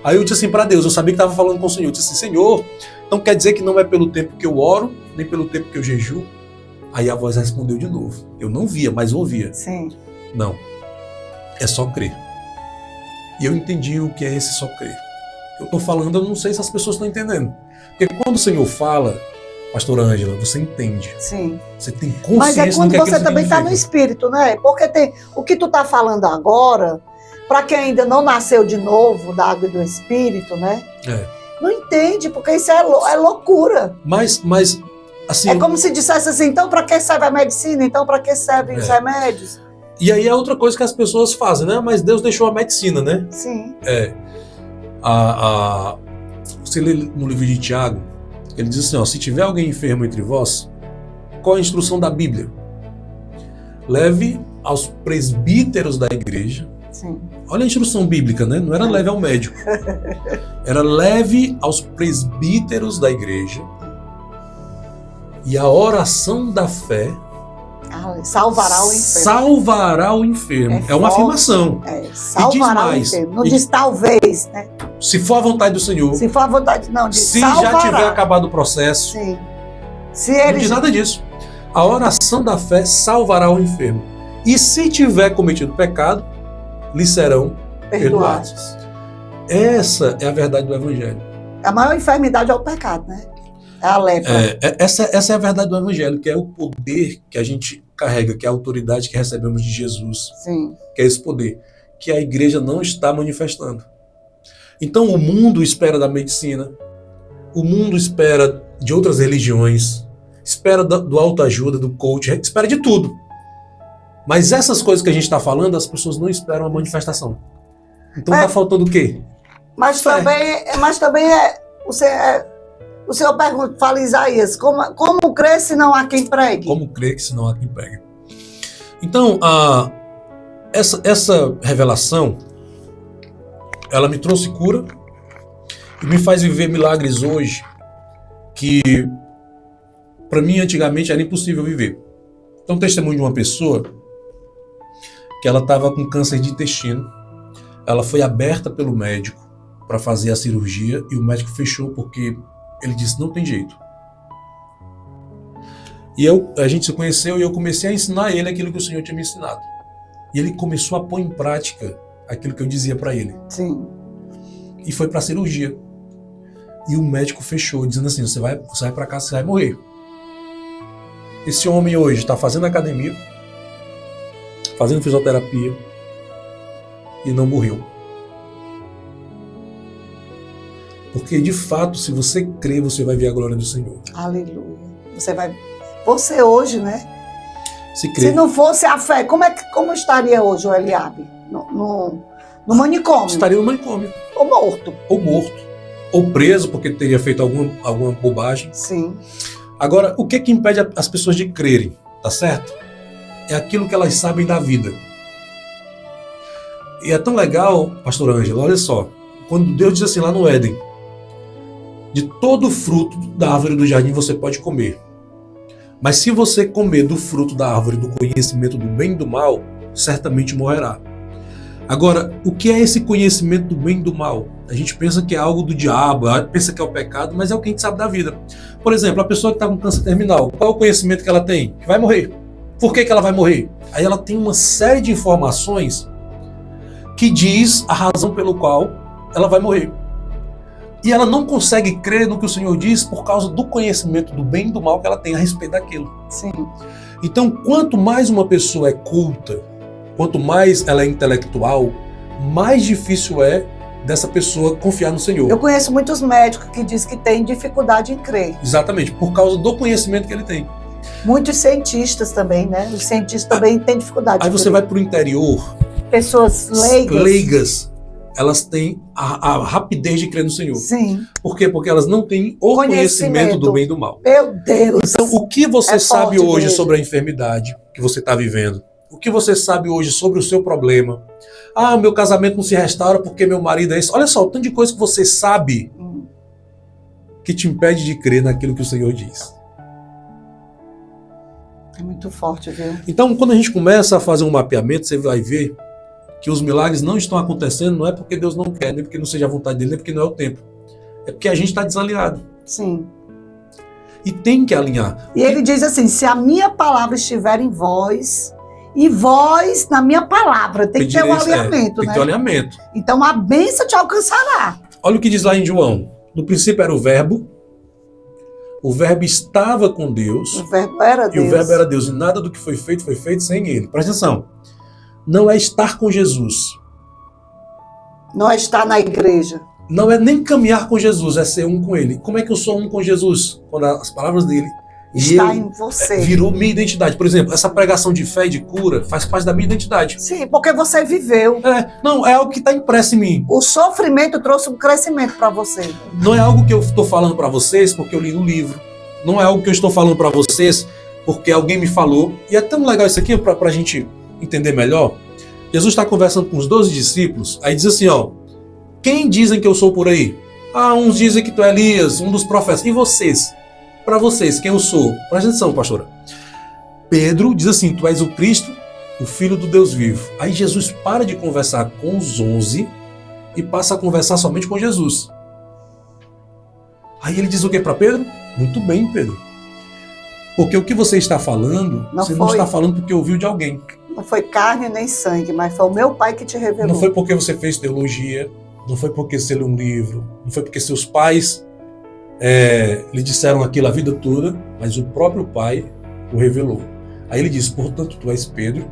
Aí eu disse assim para Deus, eu sabia que estava falando com o Senhor. Eu disse assim, Senhor, então quer dizer que não é pelo tempo que eu oro, nem pelo tempo que eu jejuo? Aí a voz respondeu de novo. Eu não via, mas ouvia. Sim. Não, é só crer. E eu entendi o que é esse só crer. Eu estou falando, eu não sei se as pessoas estão entendendo. Porque quando o Senhor fala, pastora Ângela, você entende. Sim. Você tem consciência. Mas é quando do que você também está no espírito, né? Porque tem o que tu está falando agora, para quem ainda não nasceu de novo da água e do espírito, né? Não entende, porque isso é loucura. Mas assim... É como se dissesse assim, então para que serve a medicina? Então para que servem os remédios? E aí é outra coisa que as pessoas fazem, né? Mas Deus deixou a medicina, né? Sim. Você lê no livro de Tiago, ele diz assim, ó, se tiver alguém enfermo entre vós, qual é a instrução da Bíblia? Leve aos presbíteros da igreja. Sim. Olha a instrução bíblica, né? Não era leve ao médico. Era leve aos presbíteros da igreja. E a oração da fé salvará o enfermo. Salvará o enfermo. É uma afirmação. Salvará o enfermo. Não diz talvez, né? Se for a vontade do Senhor. Se for a vontade, não, diz se salvará. Já tiver acabado o processo. Sim. Se ele... Não diz nada disso. A oração da fé salvará o enfermo. E se tiver cometido pecado, lhe serão perdoados. Essa é a verdade do Evangelho. A maior enfermidade é o pecado, né? É a lepra. Essa é a verdade do Evangelho, que é o poder que a gente carrega, que é a autoridade que recebemos de Jesus. Sim. Que é esse poder, que a igreja não está manifestando. Então o mundo espera da medicina, o mundo espera de outras religiões, espera do autoajuda, do coach, espera de tudo. Mas essas coisas que a gente está falando, as pessoas não esperam a manifestação. Então está faltando o quê? Mas também o Senhor pergunta, fala Isaías, como crer se não há quem pregue? Como crer se não há quem pregue? Então, essa revelação, ela me trouxe cura e me faz viver milagres hoje que, para mim, antigamente era impossível viver. Então, testemunho de uma pessoa que ela estava com câncer de intestino. Ela foi aberta pelo médico para fazer a cirurgia e o médico fechou porque ele disse, não tem jeito. E a gente se conheceu e eu comecei a ensinar ele aquilo que o Senhor tinha me ensinado. E ele começou a pôr em prática aquilo que eu dizia para ele. Sim. E foi para a cirurgia. E o médico fechou, dizendo assim, você vai para casa, você vai morrer. Esse homem hoje está fazendo academia, fazendo fisioterapia e não morreu. Porque de fato, se você crer, você vai ver a glória do Senhor. Aleluia. Você hoje, né? Se não fosse a fé, como estaria hoje o Eliabe? No manicômio? Estaria no manicômio. Ou morto. Ou preso, porque teria feito alguma bobagem. Sim. Agora, o que impede as pessoas de crerem? Tá certo? É aquilo que elas sabem da vida. E é tão legal, pastor Ângelo, olha só. Quando Deus diz assim lá no Éden, de todo fruto da árvore do jardim você pode comer. Mas se você comer do fruto da árvore do conhecimento do bem e do mal, certamente morrerá. Agora, o que é esse conhecimento do bem e do mal? A gente pensa que é algo do diabo, pensa que é o pecado, mas é o que a gente sabe da vida. Por exemplo, a pessoa que está com câncer terminal, qual é o conhecimento que ela tem? Que vai morrer. Por que ela vai morrer? Aí ela tem uma série de informações que diz a razão pelo qual ela vai morrer. E ela não consegue crer no que o Senhor diz por causa do conhecimento do bem e do mal que ela tem a respeito daquilo. Sim. Então, quanto mais uma pessoa é culta, quanto mais ela é intelectual, mais difícil é dessa pessoa confiar no Senhor. Eu conheço muitos médicos que dizem que têm dificuldade em crer. Exatamente, por causa do conhecimento que ele tem. Muitos cientistas também, né? Os cientistas também têm dificuldade. Aí você vai para o interior. Pessoas leigas. Elas têm a rapidez de crer no Senhor. Sim. Por quê? Porque elas não têm o conhecimento do bem e do mal. Meu Deus! Então, o que você sabe hoje mesmo sobre a enfermidade que você está vivendo? O que você sabe hoje sobre o seu problema? Ah, meu casamento não se restaura porque meu marido é isso. Olha só, o tanto de coisa que você sabe que te impede de crer naquilo que o Senhor diz. É muito forte, viu? Então, quando a gente começa a fazer um mapeamento, você vai ver que os milagres não estão acontecendo, não é porque Deus não quer, nem porque não seja a vontade dele, nem porque não é o tempo. É porque a gente está desalinhado. Sim. E tem que alinhar. E ele diz assim, se a minha palavra estiver em vós, e vós na minha palavra, tem que ter um alinhamento, tem que ter um alinhamento. Então a bênção te alcançará. Olha o que diz lá em João. No princípio era o verbo estava com Deus. O verbo era Deus. E o verbo era Deus. E nada do que foi feito sem ele. Presta atenção. Não é estar com Jesus. Não é estar na igreja. Não é nem caminhar com Jesus, é ser um com ele. Como é que eu sou um com Jesus? Quando as palavras dele está em você. Virou minha identidade. Por exemplo, essa pregação de fé e de cura faz parte da minha identidade. Sim, porque você viveu. Não, é algo que está impresso em mim. O sofrimento trouxe um crescimento para você. Não é algo que eu estou falando para vocês porque eu li no livro. Não é algo que eu estou falando para vocês porque alguém me falou. E é tão legal isso aqui para a gente entender melhor. Jesus está conversando com os 12 discípulos, aí diz assim, ó, quem dizem que eu sou por aí? Ah, uns dizem que tu é Elias, um dos profetas. E vocês? Para vocês, quem eu sou? Presta atenção, pastora. Pedro diz assim, tu és o Cristo, o Filho do Deus vivo. Aí Jesus para de conversar com os 11 e passa a conversar somente com Jesus. Aí ele diz o que para Pedro? Muito bem, Pedro. Porque o que você está falando, você não está falando porque ouviu de alguém. Não foi carne nem sangue, mas foi o meu Pai que te revelou. Não foi porque você fez teologia, não foi porque você leu um livro, não foi porque seus pais lhe disseram aquilo a vida toda, mas o próprio Pai o revelou. Aí ele diz, portanto, tu és Pedro,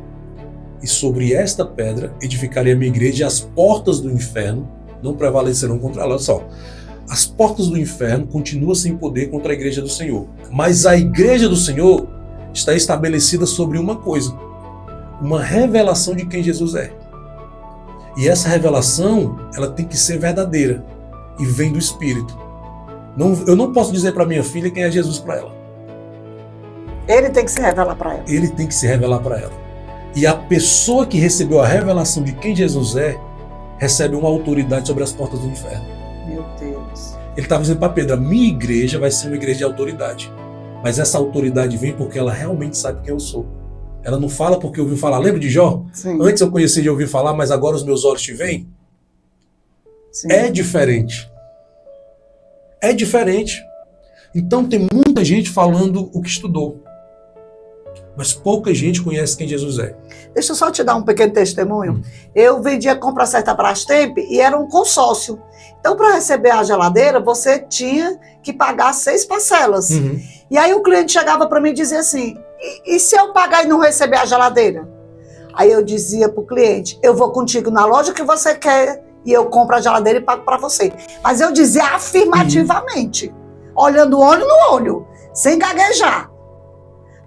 e sobre esta pedra edificarei a minha igreja, e as portas do inferno não prevalecerão contra ela. Olha só, as portas do inferno continuam sem poder contra a igreja do Senhor. Mas a igreja do Senhor está estabelecida sobre uma coisa, uma revelação de quem Jesus é. E essa revelação, ela tem que ser verdadeira e vem do Espírito. Eu não posso dizer para minha filha quem é Jesus para ela. Ele tem que se revelar para ela. Ele tem que se revelar para ela. E a pessoa que recebeu a revelação de quem Jesus é, recebe uma autoridade sobre as portas do inferno. Meu Deus. Ele estava dizendo para Pedro, a minha igreja vai ser uma igreja de autoridade. Mas essa autoridade vem porque ela realmente sabe quem eu sou. Ela não fala porque ouviu falar. Lembra de Jó? Sim. Antes eu conhecia de ouvir falar, mas agora os meus olhos te veem. Sim. É diferente. É diferente. Então tem muita gente falando o que estudou. Mas pouca gente conhece quem Jesus é. Deixa eu só te dar um pequeno testemunho. Eu vendia compra certa Brastemp e era um consórcio. Então, para receber a geladeira, você tinha que pagar 6 parcelas. Uhum. E aí o cliente chegava para mim e dizia assim, e se eu pagar e não receber a geladeira? Aí eu dizia para o cliente, eu vou contigo na loja que você quer e eu compro a geladeira e pago para você. Mas eu dizia afirmativamente, olhando olho no olho, sem gaguejar.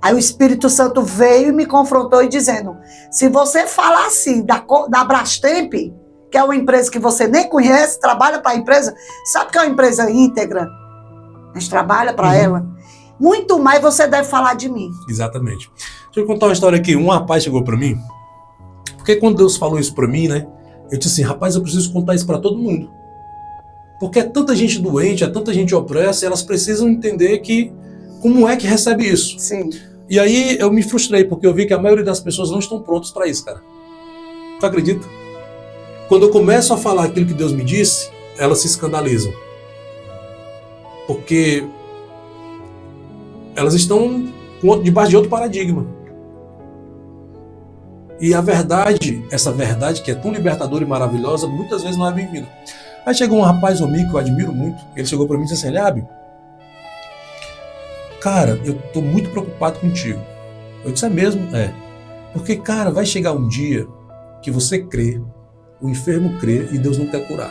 Aí o Espírito Santo veio e me confrontou e dizendo, se você falar assim da Brastemp, que é uma empresa que você nem conhece, trabalha para a empresa, sabe que é uma empresa íntegra? A gente trabalha para ela. Muito mais você deve falar de mim. Exatamente. Deixa eu contar uma história aqui. Um rapaz chegou para mim, porque quando Deus falou isso para mim, né? Eu disse assim, rapaz, eu preciso contar isso para todo mundo. Porque é tanta gente doente, é tanta gente opressa, e elas precisam entender que como é que recebe isso. Sim. E aí eu me frustrei, porque eu vi que a maioria das pessoas não estão prontas para isso, cara. Tu acredita? Quando eu começo a falar aquilo que Deus me disse, elas se escandalizam. Porque elas estão debaixo de outro paradigma. E a verdade, essa verdade que é tão libertadora e maravilhosa, muitas vezes não é bem-vinda. Aí chegou um rapaz, um amigo que eu admiro muito, ele chegou para mim e disse assim, Eliabe, cara, eu tô muito preocupado contigo. Eu disse, é mesmo? É. Porque, cara, vai chegar um dia que você crê, o enfermo crê e Deus não quer curar.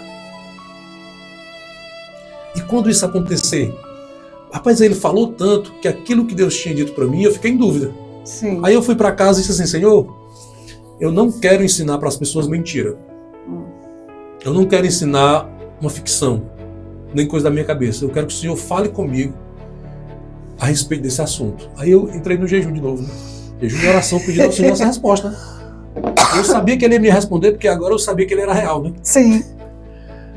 E quando isso acontecer, rapaz, ele falou tanto que aquilo que Deus tinha dito para mim, eu fiquei em dúvida. Sim. Aí eu fui para casa e disse assim, Senhor, eu não quero ensinar para as pessoas mentira. Eu não quero ensinar uma ficção, nem coisa da minha cabeça. Eu quero que o Senhor fale comigo a respeito desse assunto. Aí eu entrei no jejum de novo, né? Jejum de oração, pedindo ao Senhor essa resposta, né? Eu sabia que ele ia me responder, porque agora eu sabia que ele era real, né? Sim.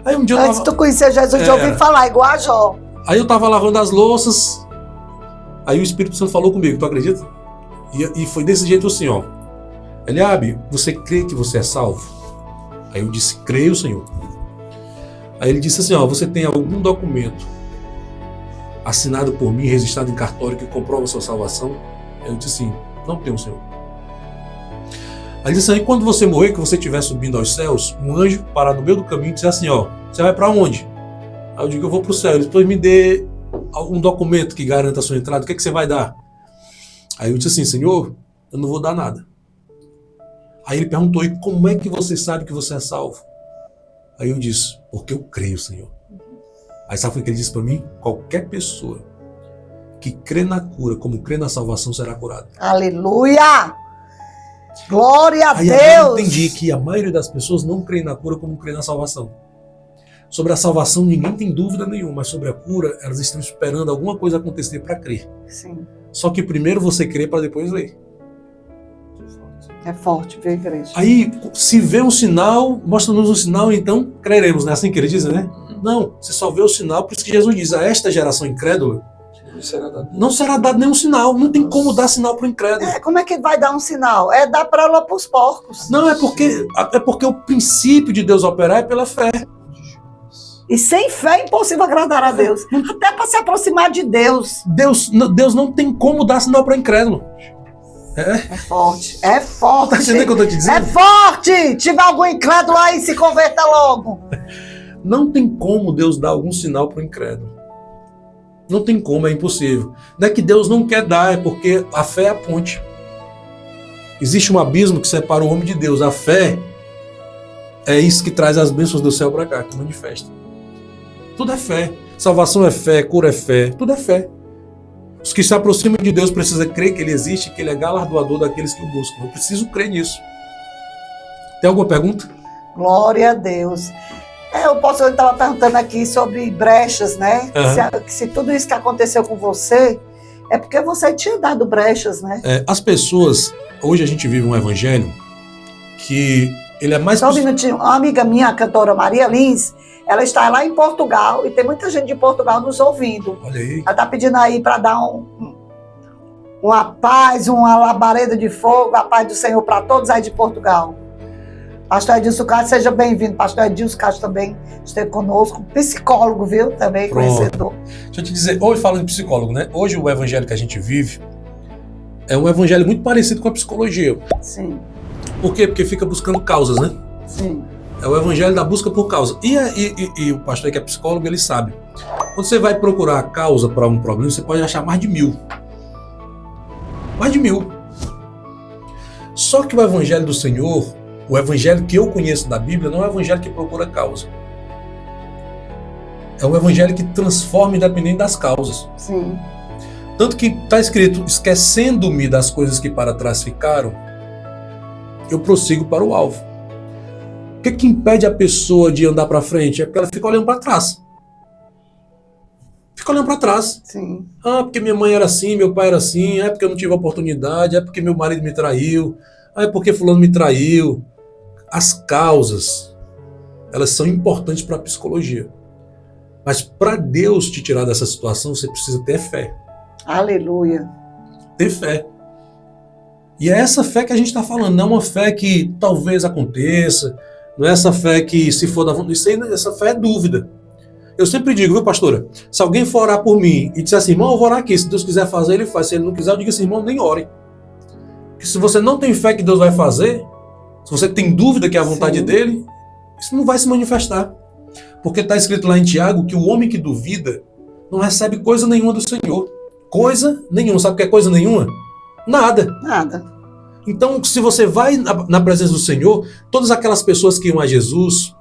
Aí um dia Antes tu conhecia Jesus, eu ouvi falar, igual a Jó. Aí eu tava lavando as louças, aí o Espírito Santo falou comigo, tu acredita? E foi desse jeito assim, ó. Eliabe, você crê que você é salvo? Aí eu disse, creio, Senhor. Aí ele disse assim, ó, você tem algum documento assinado por mim, registrado em cartório, que comprova a sua salvação? Eu disse assim, não tenho, Senhor. Aí ele disse assim, quando você morrer, que você estiver subindo aos céus, um anjo parar no meio do caminho e dizer assim, ó, você vai para onde? Aí eu digo, eu vou para o céu. Ele depois me dê algum documento que garanta a sua entrada, o que é que você vai dar? Aí eu disse assim, Senhor, eu não vou dar nada. Aí ele perguntou, e como é que você sabe que você é salvo? Aí eu disse, porque eu creio, Senhor. Aí sabe o que ele disse para mim? Qualquer pessoa que crê na cura como crê na salvação será curada. Aleluia! Glória a Aí Deus! eu entendi que a maioria das pessoas não crê na cura como crê na salvação. Sobre a salvação ninguém tem dúvida nenhuma, mas sobre a cura elas estão esperando alguma coisa acontecer para crer. Sim. Só que primeiro você crê para depois ler. É forte, viu, igreja? Aí, se vê um sinal, mostra-nos um sinal, então creremos, né? Assim que ele diz, né? Não, você só vê o sinal, por isso que Jesus diz, a esta geração incrédula, não será dado nenhum sinal, não tem como dar sinal para o incrédulo. Como é que vai dar um sinal? É dar pérola para os porcos. Não, é porque o princípio de Deus operar é pela fé. E sem fé é impossível agradar a Deus. Até para se aproximar de Deus. Deus não tem como dar sinal para o incrédulo. É forte, é forte. Tá entendendo o que eu tô te dizendo? É forte! Tiver algum incrédulo aí, se converta logo. Não tem como Deus dar algum sinal para o incrédulo. Não tem como, é impossível. Não é que Deus não quer dar, é porque a fé é a ponte. Existe um abismo que separa o homem de Deus. A fé é isso que traz as bênçãos do céu para cá, que manifesta. Tudo é fé. Salvação é fé, cura é fé, tudo é fé. Os que se aproximam de Deus precisam crer que Ele existe, que Ele é galardoador daqueles que o buscam. Eu preciso crer nisso. Tem alguma pergunta? Glória a Deus. O pastor estava perguntando aqui sobre brechas, né? Uhum. Se tudo isso que aconteceu com você, é porque você tinha dado brechas, né? As pessoas, hoje a gente vive um evangelho que ele é mais... Só um minutinho, uma amiga minha, a cantora Maria Lins, ela está lá em Portugal e tem muita gente de Portugal nos ouvindo. Olha aí. Ela está pedindo aí para dar uma paz, uma labareda de fogo, a paz do Senhor para todos aí de Portugal. Pastor Edilson Castro, seja bem-vindo. Pastor Edilson Castro também esteve conosco. Psicólogo, viu? Também conhecedor. Deixa eu te dizer, hoje falando de psicólogo, né? Hoje o evangelho que a gente vive é um evangelho muito parecido com a psicologia. Sim. Por quê? Porque fica buscando causas, né? Sim. É o evangelho da busca por causa. E o pastor que é psicólogo, ele sabe. Quando você vai procurar a causa para um problema, você pode achar mais de 1000. Mais de 1000. Só que o evangelho do Senhor, o evangelho que eu conheço da Bíblia, não é um evangelho que procura causa. É um evangelho que transforma independente das causas. Sim. Tanto que está escrito, esquecendo-me das coisas que para trás ficaram, eu prossigo para o alvo. O que impede a pessoa de andar para frente? É porque ela fica olhando para trás. Fica olhando para trás. Sim. Porque minha mãe era assim, meu pai era assim, porque eu não tive oportunidade, porque meu marido me traiu, porque fulano me traiu. As causas, elas são importantes para a psicologia. Mas para Deus te tirar dessa situação, você precisa ter fé. Aleluia. Ter fé. E é essa fé que a gente está falando, não é uma fé que talvez aconteça, não é essa fé que se for da vontade, essa fé é dúvida. Eu sempre digo, viu, pastora, se alguém for orar por mim e disser assim, irmão, eu vou orar aqui, se Deus quiser fazer, Ele faz, se Ele não quiser, eu digo assim, irmão, nem ore. Porque se você não tem fé que Deus vai fazer, se você tem dúvida que é a vontade Sim. dele, isso não vai se manifestar. Porque está escrito lá em Tiago que o homem que duvida não recebe coisa nenhuma do Senhor. Coisa nenhuma. Sabe o que é coisa nenhuma? Nada. Nada. Então, se você vai na presença do Senhor, todas aquelas pessoas que iam a Jesus,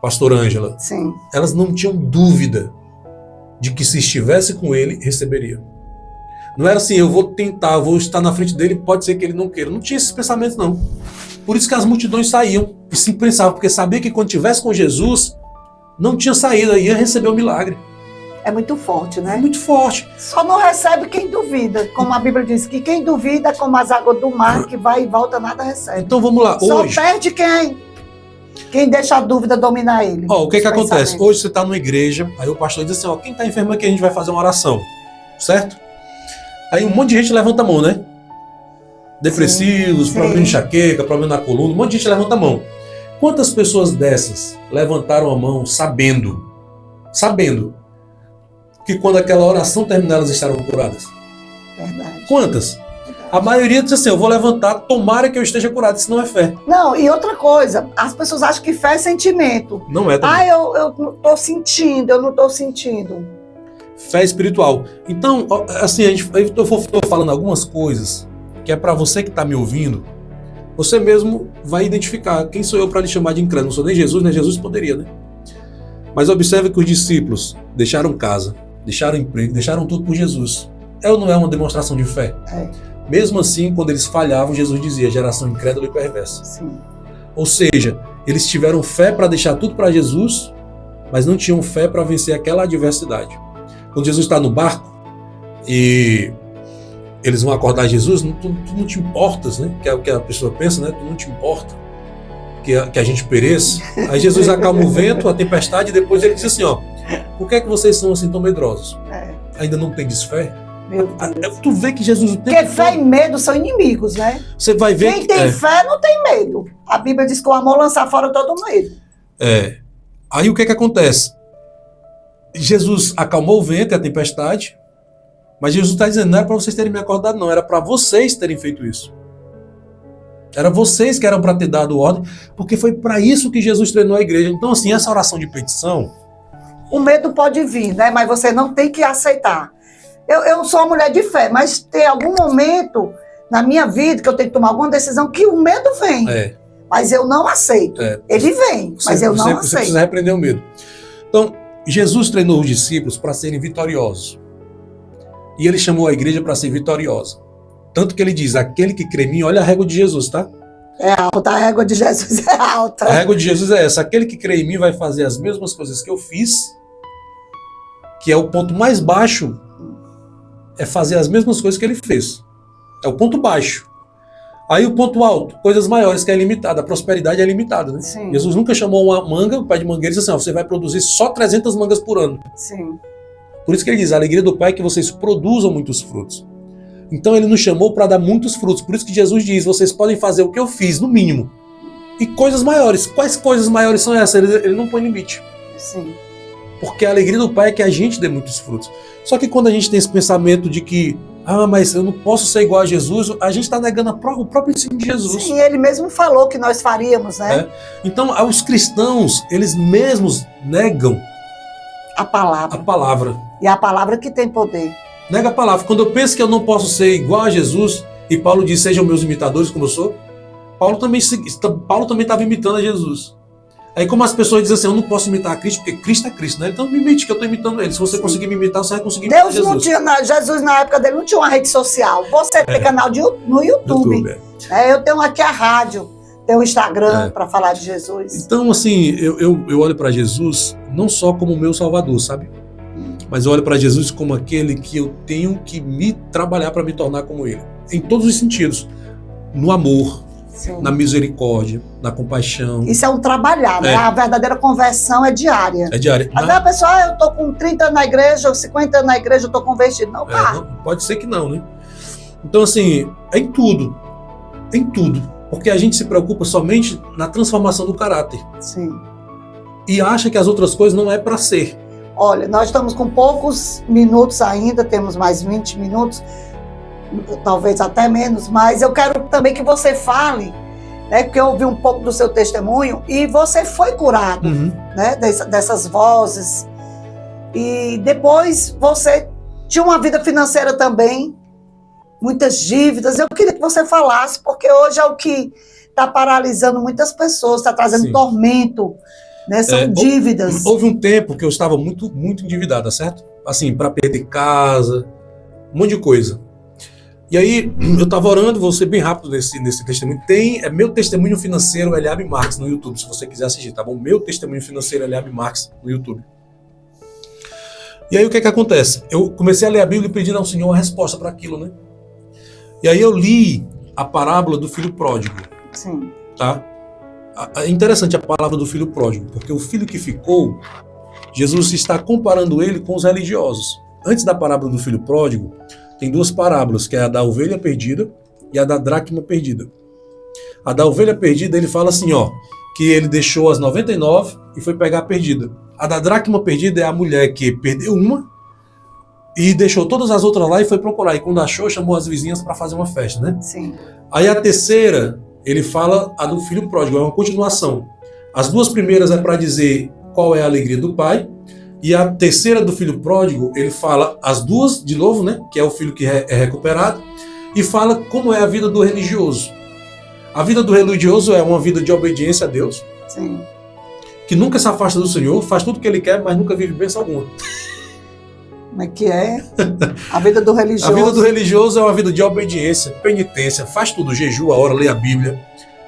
pastor Ângela, Sim. elas não tinham dúvida de que se estivesse com ele, receberia. Não era assim, eu vou tentar, vou estar na frente dele, pode ser que ele não queira. Não tinha esses pensamentos, não. Por isso que as multidões saíam e se pensavam, porque sabia que quando estivesse com Jesus, não tinha saída, ia receber o milagre. É muito forte, né? É muito forte. Só não recebe quem duvida. Como a Bíblia diz, que quem duvida, como as águas do mar, que vai e volta, nada recebe. Então vamos lá, Só hoje... perde quem deixa a dúvida dominar ele. O que acontece? Hoje você está numa igreja, aí o pastor diz assim, quem está enfermo aqui a gente vai fazer uma oração, certo? Aí um monte de gente levanta a mão, né? Depressivos, problema de enxaqueca, problema na coluna, um monte de gente levanta a mão. Quantas pessoas dessas levantaram a mão sabendo que quando aquela oração terminar elas estarão curadas? Verdade. Quantas? Verdade. A maioria diz assim, eu vou levantar, tomara que eu esteja curado, isso não é fé. Não, e outra coisa, as pessoas acham que fé é sentimento. Não é também. Eu não tô sentindo, eu não tô sentindo. Fé espiritual. Então, assim, eu tô falando algumas coisas que é para você que está me ouvindo, você mesmo vai identificar quem sou eu para lhe chamar de incrédulo. Não sou nem Jesus, né? Jesus poderia, né? Mas observe que os discípulos deixaram casa, deixaram emprego, deixaram tudo por Jesus. É ou não é uma demonstração de fé? É. Mesmo assim, quando eles falhavam, Jesus dizia, geração incrédula e perversa. Sim. Ou seja, eles tiveram fé para deixar tudo para Jesus, mas não tinham fé para vencer aquela adversidade. Quando Jesus está no barco e eles vão acordar Jesus, tu não te importas, né? Que é o que a pessoa pensa, né? Tu não te importa que a gente pereça. Aí Jesus acalma o vento, a tempestade, e depois ele diz assim, ó, por que é que vocês são assim tão medrosos? Ainda não tendes fé? Meu Deus. Tu vê que Jesus... Porque fé e medo são inimigos, né? Você vai ver quem tem fé não tem medo. A Bíblia diz que o amor lança fora todo medo. Aí o que é que acontece? Jesus acalmou o vento e a tempestade, mas Jesus está dizendo, não era para vocês terem me acordado, não, era para vocês terem feito isso. Era vocês que eram para ter dado ordem, porque foi para isso que Jesus treinou a igreja. Então, assim, essa oração de petição... O medo pode vir, né? Mas você não tem que aceitar. Eu sou uma mulher de fé, mas tem algum momento na minha vida que eu tenho que tomar alguma decisão que o medo vem. Mas eu não aceito. Ele vem, mas eu não aceito. Você precisa repreender o medo. Então, Jesus treinou os discípulos para serem vitoriosos. E ele chamou a igreja para ser vitoriosa. Tanto que ele diz, aquele que crê em mim, olha a régua de Jesus, tá? É alta, a régua de Jesus é alta. A régua de Jesus é essa, aquele que crê em mim vai fazer as mesmas coisas que eu fiz, que é o ponto mais baixo, é fazer as mesmas coisas que ele fez. É o ponto baixo. Aí o ponto alto, coisas maiores, que é limitada, a prosperidade é limitada, né? Sim. Jesus nunca chamou uma manga, o pai de mangueira, e disse assim, ó, você vai produzir só 300 mangas por ano. Sim. Por isso que ele diz, a alegria do Pai é que vocês produzam muitos frutos. Então ele nos chamou para dar muitos frutos. Por isso que Jesus diz, vocês podem fazer o que eu fiz, no mínimo. E coisas maiores. Quais coisas maiores são essas? Ele não põe limite. Sim. Porque a alegria do Pai é que a gente dê muitos frutos. Só que quando a gente tem esse pensamento de que, mas eu não posso ser igual a Jesus, a gente está negando o próprio ensino de Jesus. Sim, ele mesmo falou que nós faríamos, né? Então, os cristãos, eles mesmos negam a palavra. E a palavra que tem poder. Nega a palavra. Quando eu penso que eu não posso ser igual a Jesus, e Paulo diz, sejam meus imitadores como eu sou, Paulo também estava imitando a Jesus. Aí como as pessoas dizem assim, eu não posso imitar a Cristo, porque Cristo é Cristo, né? Então me imite que eu estou imitando ele. Se você conseguir me imitar, você vai conseguir imitar Jesus. Jesus na época dele não tinha uma rede social. Você tem canal no YouTube. Eu tenho aqui a rádio, tenho o Instagram para falar de Jesus. Então assim, eu olho para Jesus não só como meu Salvador, sabe? Mas eu olho para Jesus como aquele que eu tenho que me trabalhar para me tornar como ele. Em todos os sentidos. No amor, sim, na misericórdia, na compaixão. Isso é um trabalhar, né? A verdadeira conversão é diária. É diária. Até a pessoa, eu tô com 30 anos na igreja, 50 anos na igreja, eu tô convertido. Não, não, pode ser que não, né? Então, assim, é em tudo. Em tudo. Porque a gente se preocupa somente na transformação do caráter. Sim. E acha que as outras coisas não é para ser. Olha, nós estamos com poucos minutos ainda, temos mais 20 minutos, talvez até menos, mas eu quero também que você fale, né, porque eu ouvi um pouco do seu testemunho e você foi curado, né, dessas vozes. E depois você tinha uma vida financeira também, muitas dívidas. Eu queria que você falasse, porque hoje é o que está paralisando muitas pessoas, está trazendo sim, tormento. Né, são dívidas. Houve um tempo que eu estava muito, muito endividada, certo? Assim, para perder casa, um monte de coisa. E aí, eu estava orando, vou ser bem rápido nesse testemunho. Tem meu testemunho financeiro, Eliabe Marques, no YouTube, se você quiser assistir, tá bom? Meu testemunho financeiro, Eliabe Marques, no YouTube. E aí, o que é que acontece? Eu comecei a ler a Bíblia e pedindo ao Senhor uma resposta para aquilo, né? E aí, eu li a parábola do filho pródigo. Sim. Tá? É interessante a palavra do filho pródigo, porque o filho que ficou, Jesus está comparando ele com os religiosos. Antes da parábola do filho pródigo, tem duas parábolas, que é a da ovelha perdida e a da dracma perdida. A da ovelha perdida, ele fala assim, ó, que ele deixou as 99 e foi pegar a perdida. A da dracma perdida é a mulher que perdeu uma e deixou todas as outras lá e foi procurar. E quando achou, chamou as vizinhas para fazer uma festa, né? Sim. Aí a terceira, ele fala a do filho pródigo, é uma continuação. As duas primeiras é para dizer qual é a alegria do pai, e a terceira do filho pródigo, ele fala as duas de novo, né, que é o filho que é recuperado, e fala como é a vida do religioso. A vida do religioso é uma vida de obediência a Deus, sim, que nunca se afasta do Senhor, faz tudo o que ele quer, mas nunca vive bênção alguma. Como é que é? A vida do religioso. A vida do religioso é uma vida de obediência, penitência, faz tudo, jejua, ora, lê a Bíblia.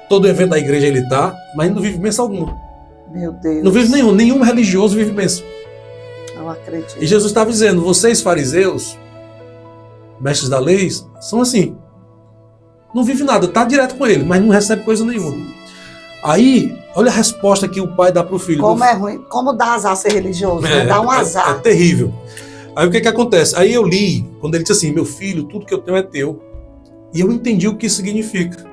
Todo evento da igreja ele tá, mas não vive bênção alguma. Meu Deus. Não vive nenhum religioso vive bênção. Não acredito. E Jesus estava dizendo, vocês fariseus, mestres da lei são assim. Não vive nada, tá direto com ele, mas não recebe coisa nenhuma. Aí, olha a resposta que o pai dá pro filho. Como é ruim, como dá azar ser religioso, né? Dá um azar. É terrível. Aí o que acontece? Aí eu li, quando ele disse assim, meu filho, tudo que eu tenho é teu. E eu entendi o que isso significa.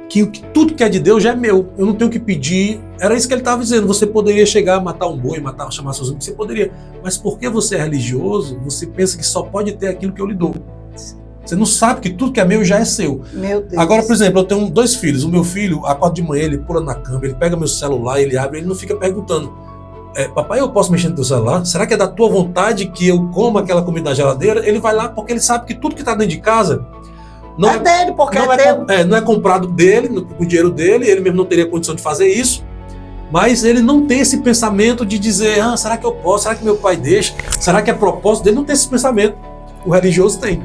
Que tudo que é de Deus já é meu. Eu não tenho que pedir. Era isso que ele estava dizendo. Você poderia chegar, matar um boi, chamar seus amigos. Você poderia. Mas porque você é religioso, você pensa que só pode ter aquilo que eu lhe dou. Você não sabe que tudo que é meu já é seu. Meu Deus. Agora, por exemplo, eu tenho 2 filhos. O meu filho, acorda de manhã, ele pula na cama, ele pega meu celular, ele abre, ele não fica perguntando. Papai, eu posso mexer no teu celular? Será que é da tua vontade que eu coma aquela comida na geladeira? Ele vai lá porque ele sabe que tudo que está dentro de casa não é dele, porque não é teu. Não é comprado dele, com o dinheiro dele, ele mesmo não teria condição de fazer isso. Mas ele não tem esse pensamento de dizer, será que eu posso? Será que meu pai deixa? Será que é propósito dele? Não tem esse pensamento. O religioso tem.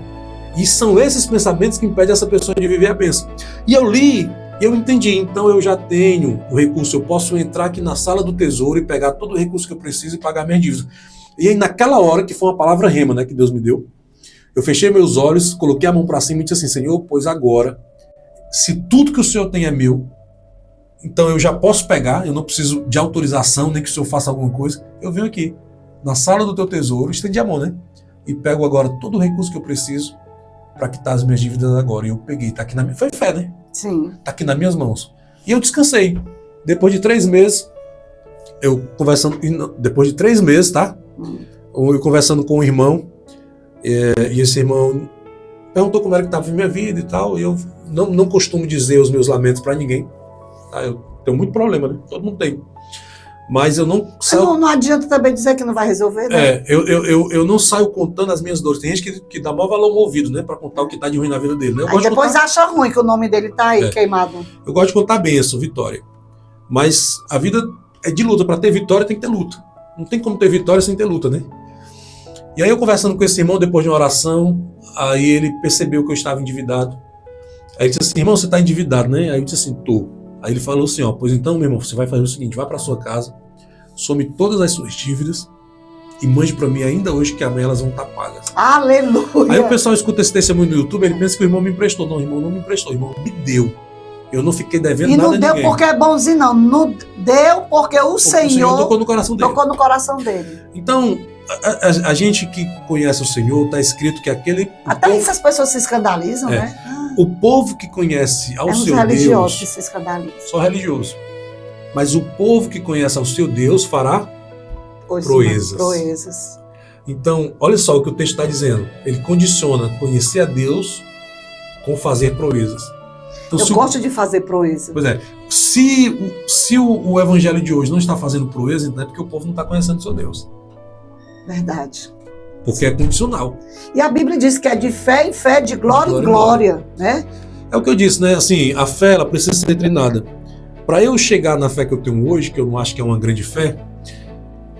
E são esses pensamentos que impedem essa pessoa de viver a bênção. E eu li, e eu entendi. Então eu já tenho o recurso, eu posso entrar aqui na sala do tesouro e pegar todo o recurso que eu preciso e pagar minhas dívidas. E aí naquela hora, que foi uma palavra rema, né, que Deus me deu, eu fechei meus olhos, coloquei a mão para cima e disse assim, Senhor, pois agora, se tudo que o Senhor tem é meu, então eu já posso pegar, eu não preciso de autorização, nem que o Senhor faça alguma coisa. Eu venho aqui, na sala do teu tesouro, estendi a mão, né? E pego agora todo o recurso que eu preciso para quitar as minhas dívidas agora. E eu peguei, tá aqui na minha... Foi fé, né? Sim. Tá aqui nas minhas mãos. E eu descansei. Depois de 3 meses, eu conversando... Depois de 3 meses, tá? Eu conversando com um irmão, e esse irmão perguntou como era que estava a minha vida e tal, e eu não costumo dizer os meus lamentos para ninguém, tá? Eu tenho muito problema, né? Todo mundo tem. Mas eu não saio... Não adianta também dizer que não vai resolver, né? Eu não saio contando as minhas dores. Tem gente que dá maior valor ao ouvido, né? Para contar o que tá de ruim na vida dele, né? Aí depois acha ruim que o nome dele tá aí queimado. Eu gosto de contar bênção, vitória. Mas a vida é de luta. Para ter vitória tem que ter luta. Não tem como ter vitória sem ter luta, né? E aí eu conversando com esse irmão depois de uma oração, aí ele percebeu que eu estava endividado. Aí ele disse assim, irmão, você está endividado, né? Aí eu disse assim, tô. Aí ele falou assim, pois então, meu irmão, você vai fazer o seguinte, vai para sua casa, some todas as suas dívidas e mande para mim ainda hoje que amanhã elas vão estar pagas. Aleluia! Aí o pessoal escuta esse testemunho no YouTube, ele pensa que o irmão me emprestou. Não, o irmão não me emprestou, o irmão me deu. Eu não fiquei devendo nada a ninguém. E não deu porque é bonzinho, não. Não deu porque o Senhor tocou no coração dele. Tocou no coração dele. Então, a gente que conhece o Senhor, está escrito que aquele... Até isso as pessoas se escandalizam, né? O povo que conhece ao seu Deus... religiosos que se escandalizam. Só religioso. Mas o povo que conhece ao seu Deus fará proezas. Então, olha só o que o texto está dizendo. Ele condiciona conhecer a Deus com fazer proezas. Então, eu gosto de fazer proeza. Pois é. Se o evangelho de hoje não está fazendo proeza, então é porque o povo não está conhecendo o seu Deus. Verdade. Porque é condicional. E a Bíblia diz que é de fé em fé, de glória em glória, né? É o que eu disse, né? Assim, a fé, ela precisa ser treinada. Para eu chegar na fé que eu tenho hoje, que eu não acho que é uma grande fé,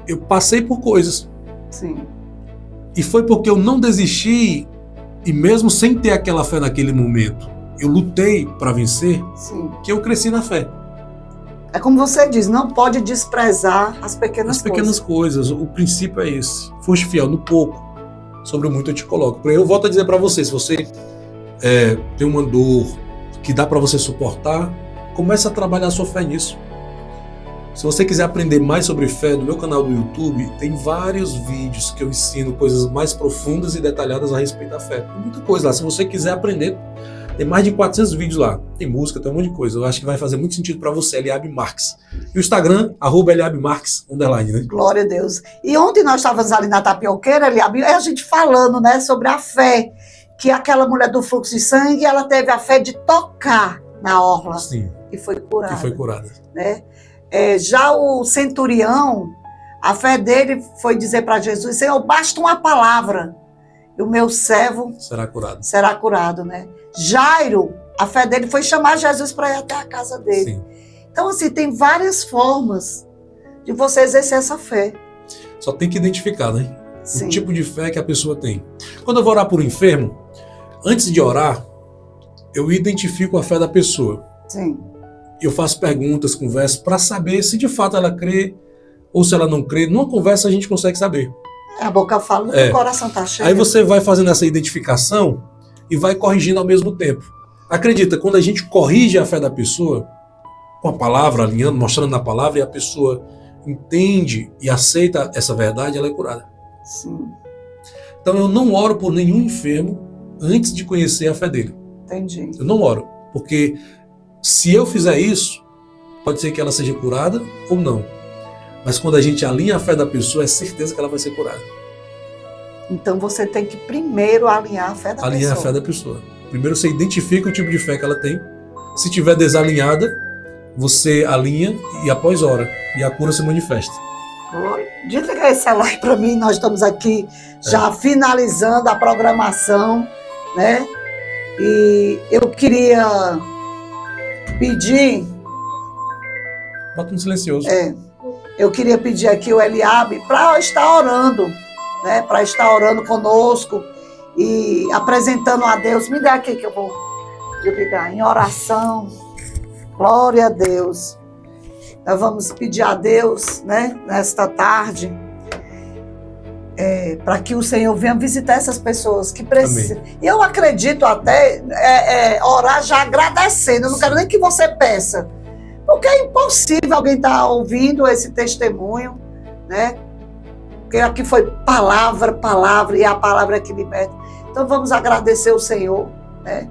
eu passei por coisas. Sim. E foi porque eu não desisti, e mesmo sem ter aquela fé naquele momento, eu lutei para vencer, sim, que eu cresci na fé. É como você diz, não pode desprezar as pequenas coisas. As pequenas coisas, o princípio é esse. Foste fiel no pouco, sobre o muito eu te coloco. Eu volto a dizer para você, se você tem uma dor que dá para você suportar, comece a trabalhar a sua fé nisso. Se você quiser aprender mais sobre fé, no meu canal do YouTube tem vários vídeos que eu ensino coisas mais profundas e detalhadas a respeito da fé. Tem muita coisa lá. Se você quiser aprender, tem mais de 400 vídeos lá. Tem música, tem um monte de coisa. Eu acho que vai fazer muito sentido para você, Eliabe Marques. E o Instagram, @EliabeMarques_, né? Glória a Deus. E ontem nós estávamos ali na Tapioqueira, Eliabe, a gente falando, né, sobre a fé. Que aquela mulher do fluxo de sangue, ela teve a fé de tocar na orla. Sim. E foi curada. E foi curada. Né? Já o centurião, a fé dele foi dizer para Jesus, Senhor, basta uma palavra e o meu servo será curado, né? Jairo, a fé dele foi chamar Jesus para ir até a casa dele. Sim. Então, assim, tem várias formas de você exercer essa fé. Só tem que identificar, né? Sim. O tipo de fé que a pessoa tem. Quando eu vou orar por um enfermo, antes de orar, eu identifico a fé da pessoa. Sim. Eu faço perguntas, converso, para saber se de fato ela crê ou se ela não crê. Numa conversa a gente consegue saber. A boca fala, o coração está cheio. Aí você vai fazendo essa identificação e vai corrigindo ao mesmo tempo. Acredita, quando a gente corrige a fé da pessoa, com a palavra, alinhando, mostrando na palavra, e a pessoa entende e aceita essa verdade, ela é curada. Sim. Então eu não oro por nenhum enfermo antes de conhecer a fé dele. Entendi. Eu não oro, porque se eu fizer isso, pode ser que ela seja curada ou não. Mas quando a gente alinha a fé da pessoa, é certeza que ela vai ser curada. Então você tem que primeiro alinhar a fé da pessoa. Alinhar a fé da pessoa. Primeiro você identifica o tipo de fé que ela tem. Se tiver desalinhada, você alinha e após ora. E a cura se manifesta. Desliga esse celular aí para mim, nós estamos aqui já finalizando a programação, né? E eu queria pedir... Bota no silencioso. Eu queria pedir aqui o Eliabe para estar orando, né? Para estar orando conosco e apresentando a Deus. Me dá aqui que eu vou desligar. Em oração. Glória a Deus. Nós vamos pedir a Deus, né, nesta tarde, para que o Senhor venha visitar essas pessoas que precisam. E eu acredito até orar já agradecendo. Eu não quero nem que você peça, porque é impossível alguém estar ouvindo esse testemunho, né? Porque aqui foi palavra, e a palavra é que liberta. Então vamos agradecer o Senhor, né?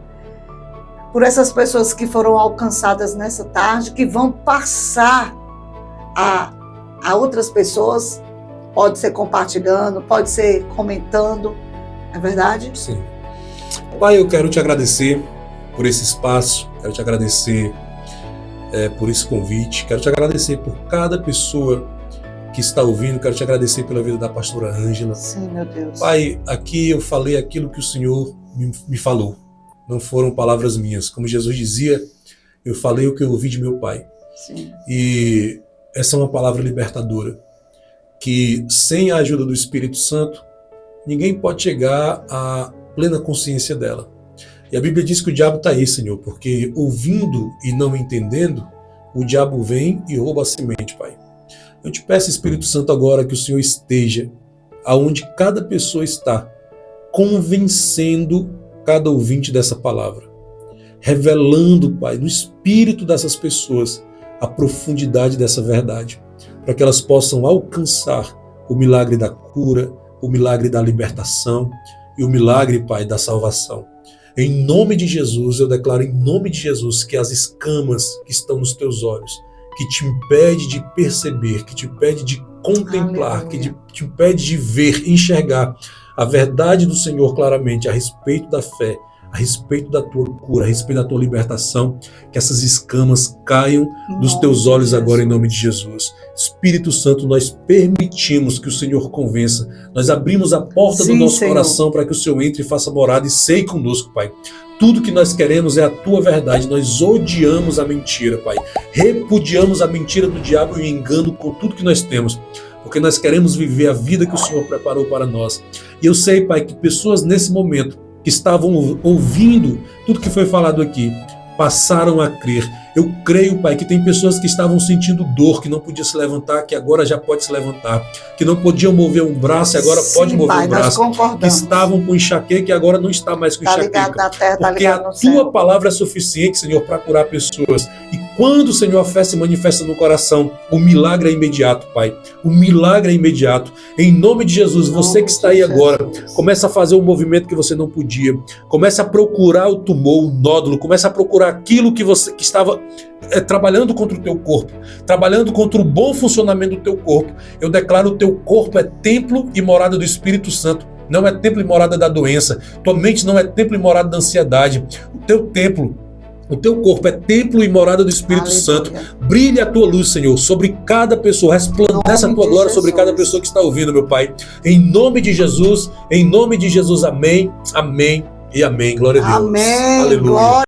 Por essas pessoas que foram alcançadas nessa tarde, que vão passar a outras pessoas, pode ser compartilhando, pode ser comentando, é verdade? Sim. Pai, eu quero te agradecer por esse espaço, quero te agradecer por esse convite, quero te agradecer por cada pessoa que está ouvindo, quero te agradecer pela vida da pastora Ângela. Sim, meu Deus. Pai, aqui eu falei aquilo que o Senhor me falou. Não foram palavras minhas. Como Jesus dizia, eu falei o que eu ouvi de meu Pai. Sim. E essa é uma palavra libertadora, que sem a ajuda do Espírito Santo, ninguém pode chegar à plena consciência dela. E a Bíblia diz que o diabo está aí, Senhor, porque ouvindo e não entendendo, o diabo vem e rouba a semente, Pai. Eu te peço, Espírito Santo, agora que o Senhor esteja aonde cada pessoa está, convencendo cada ouvinte dessa palavra, revelando, Pai, no espírito dessas pessoas a profundidade dessa verdade, para que elas possam alcançar o milagre da cura, o milagre da libertação e o milagre, Pai, da salvação. Em nome de Jesus, eu declaro em nome de Jesus que as escamas que estão nos teus olhos, que te impede de perceber, que te impede de contemplar, que te impede de ver, enxergar a verdade do Senhor claramente a respeito da fé, a respeito da tua cura, a respeito da tua libertação, que essas escamas caiam dos teus olhos agora em nome de Jesus. Espírito Santo, nós permitimos que o Senhor convença, nós abrimos a porta do nosso coração para que o Senhor entre e faça morada e ceie conosco, Pai. Tudo que nós queremos é a tua verdade, nós odiamos a mentira, Pai. Repudiamos a mentira do diabo e o engano com tudo que nós temos, porque nós queremos viver a vida que o Senhor preparou para nós. E eu sei, Pai, que pessoas nesse momento que estavam ouvindo tudo que foi falado aqui, passaram a crer. Eu creio, Pai, que tem pessoas que estavam sentindo dor, que não podiam se levantar, que agora já pode se levantar, que não podiam mover um braço e agora pode mover o braço, que estavam com enxaqueca e agora não está mais com enxaqueca, porque a tua palavra é suficiente, Senhor, para curar pessoas. E quando, Senhor, a fé se manifesta no coração, o milagre é imediato, Pai. O milagre é imediato. Em nome de Jesus, você que está aí agora, começa a fazer um movimento que você não podia. Começa a procurar o tumor, o nódulo. Começa a procurar aquilo que estava trabalhando contra o teu corpo, trabalhando contra o bom funcionamento do teu corpo. Eu declaro: o teu corpo é templo e morada do Espírito Santo. Não é templo e morada da doença. Tua mente não é templo e morada da ansiedade. O teu corpo é templo e morada do Espírito Santo. Brilha a tua luz, Senhor, sobre cada pessoa. Resplandece a tua glória sobre cada pessoa que está ouvindo, meu Pai. Em nome de Jesus, amém, amém e amém. Glória a Deus. Amém. Aleluia.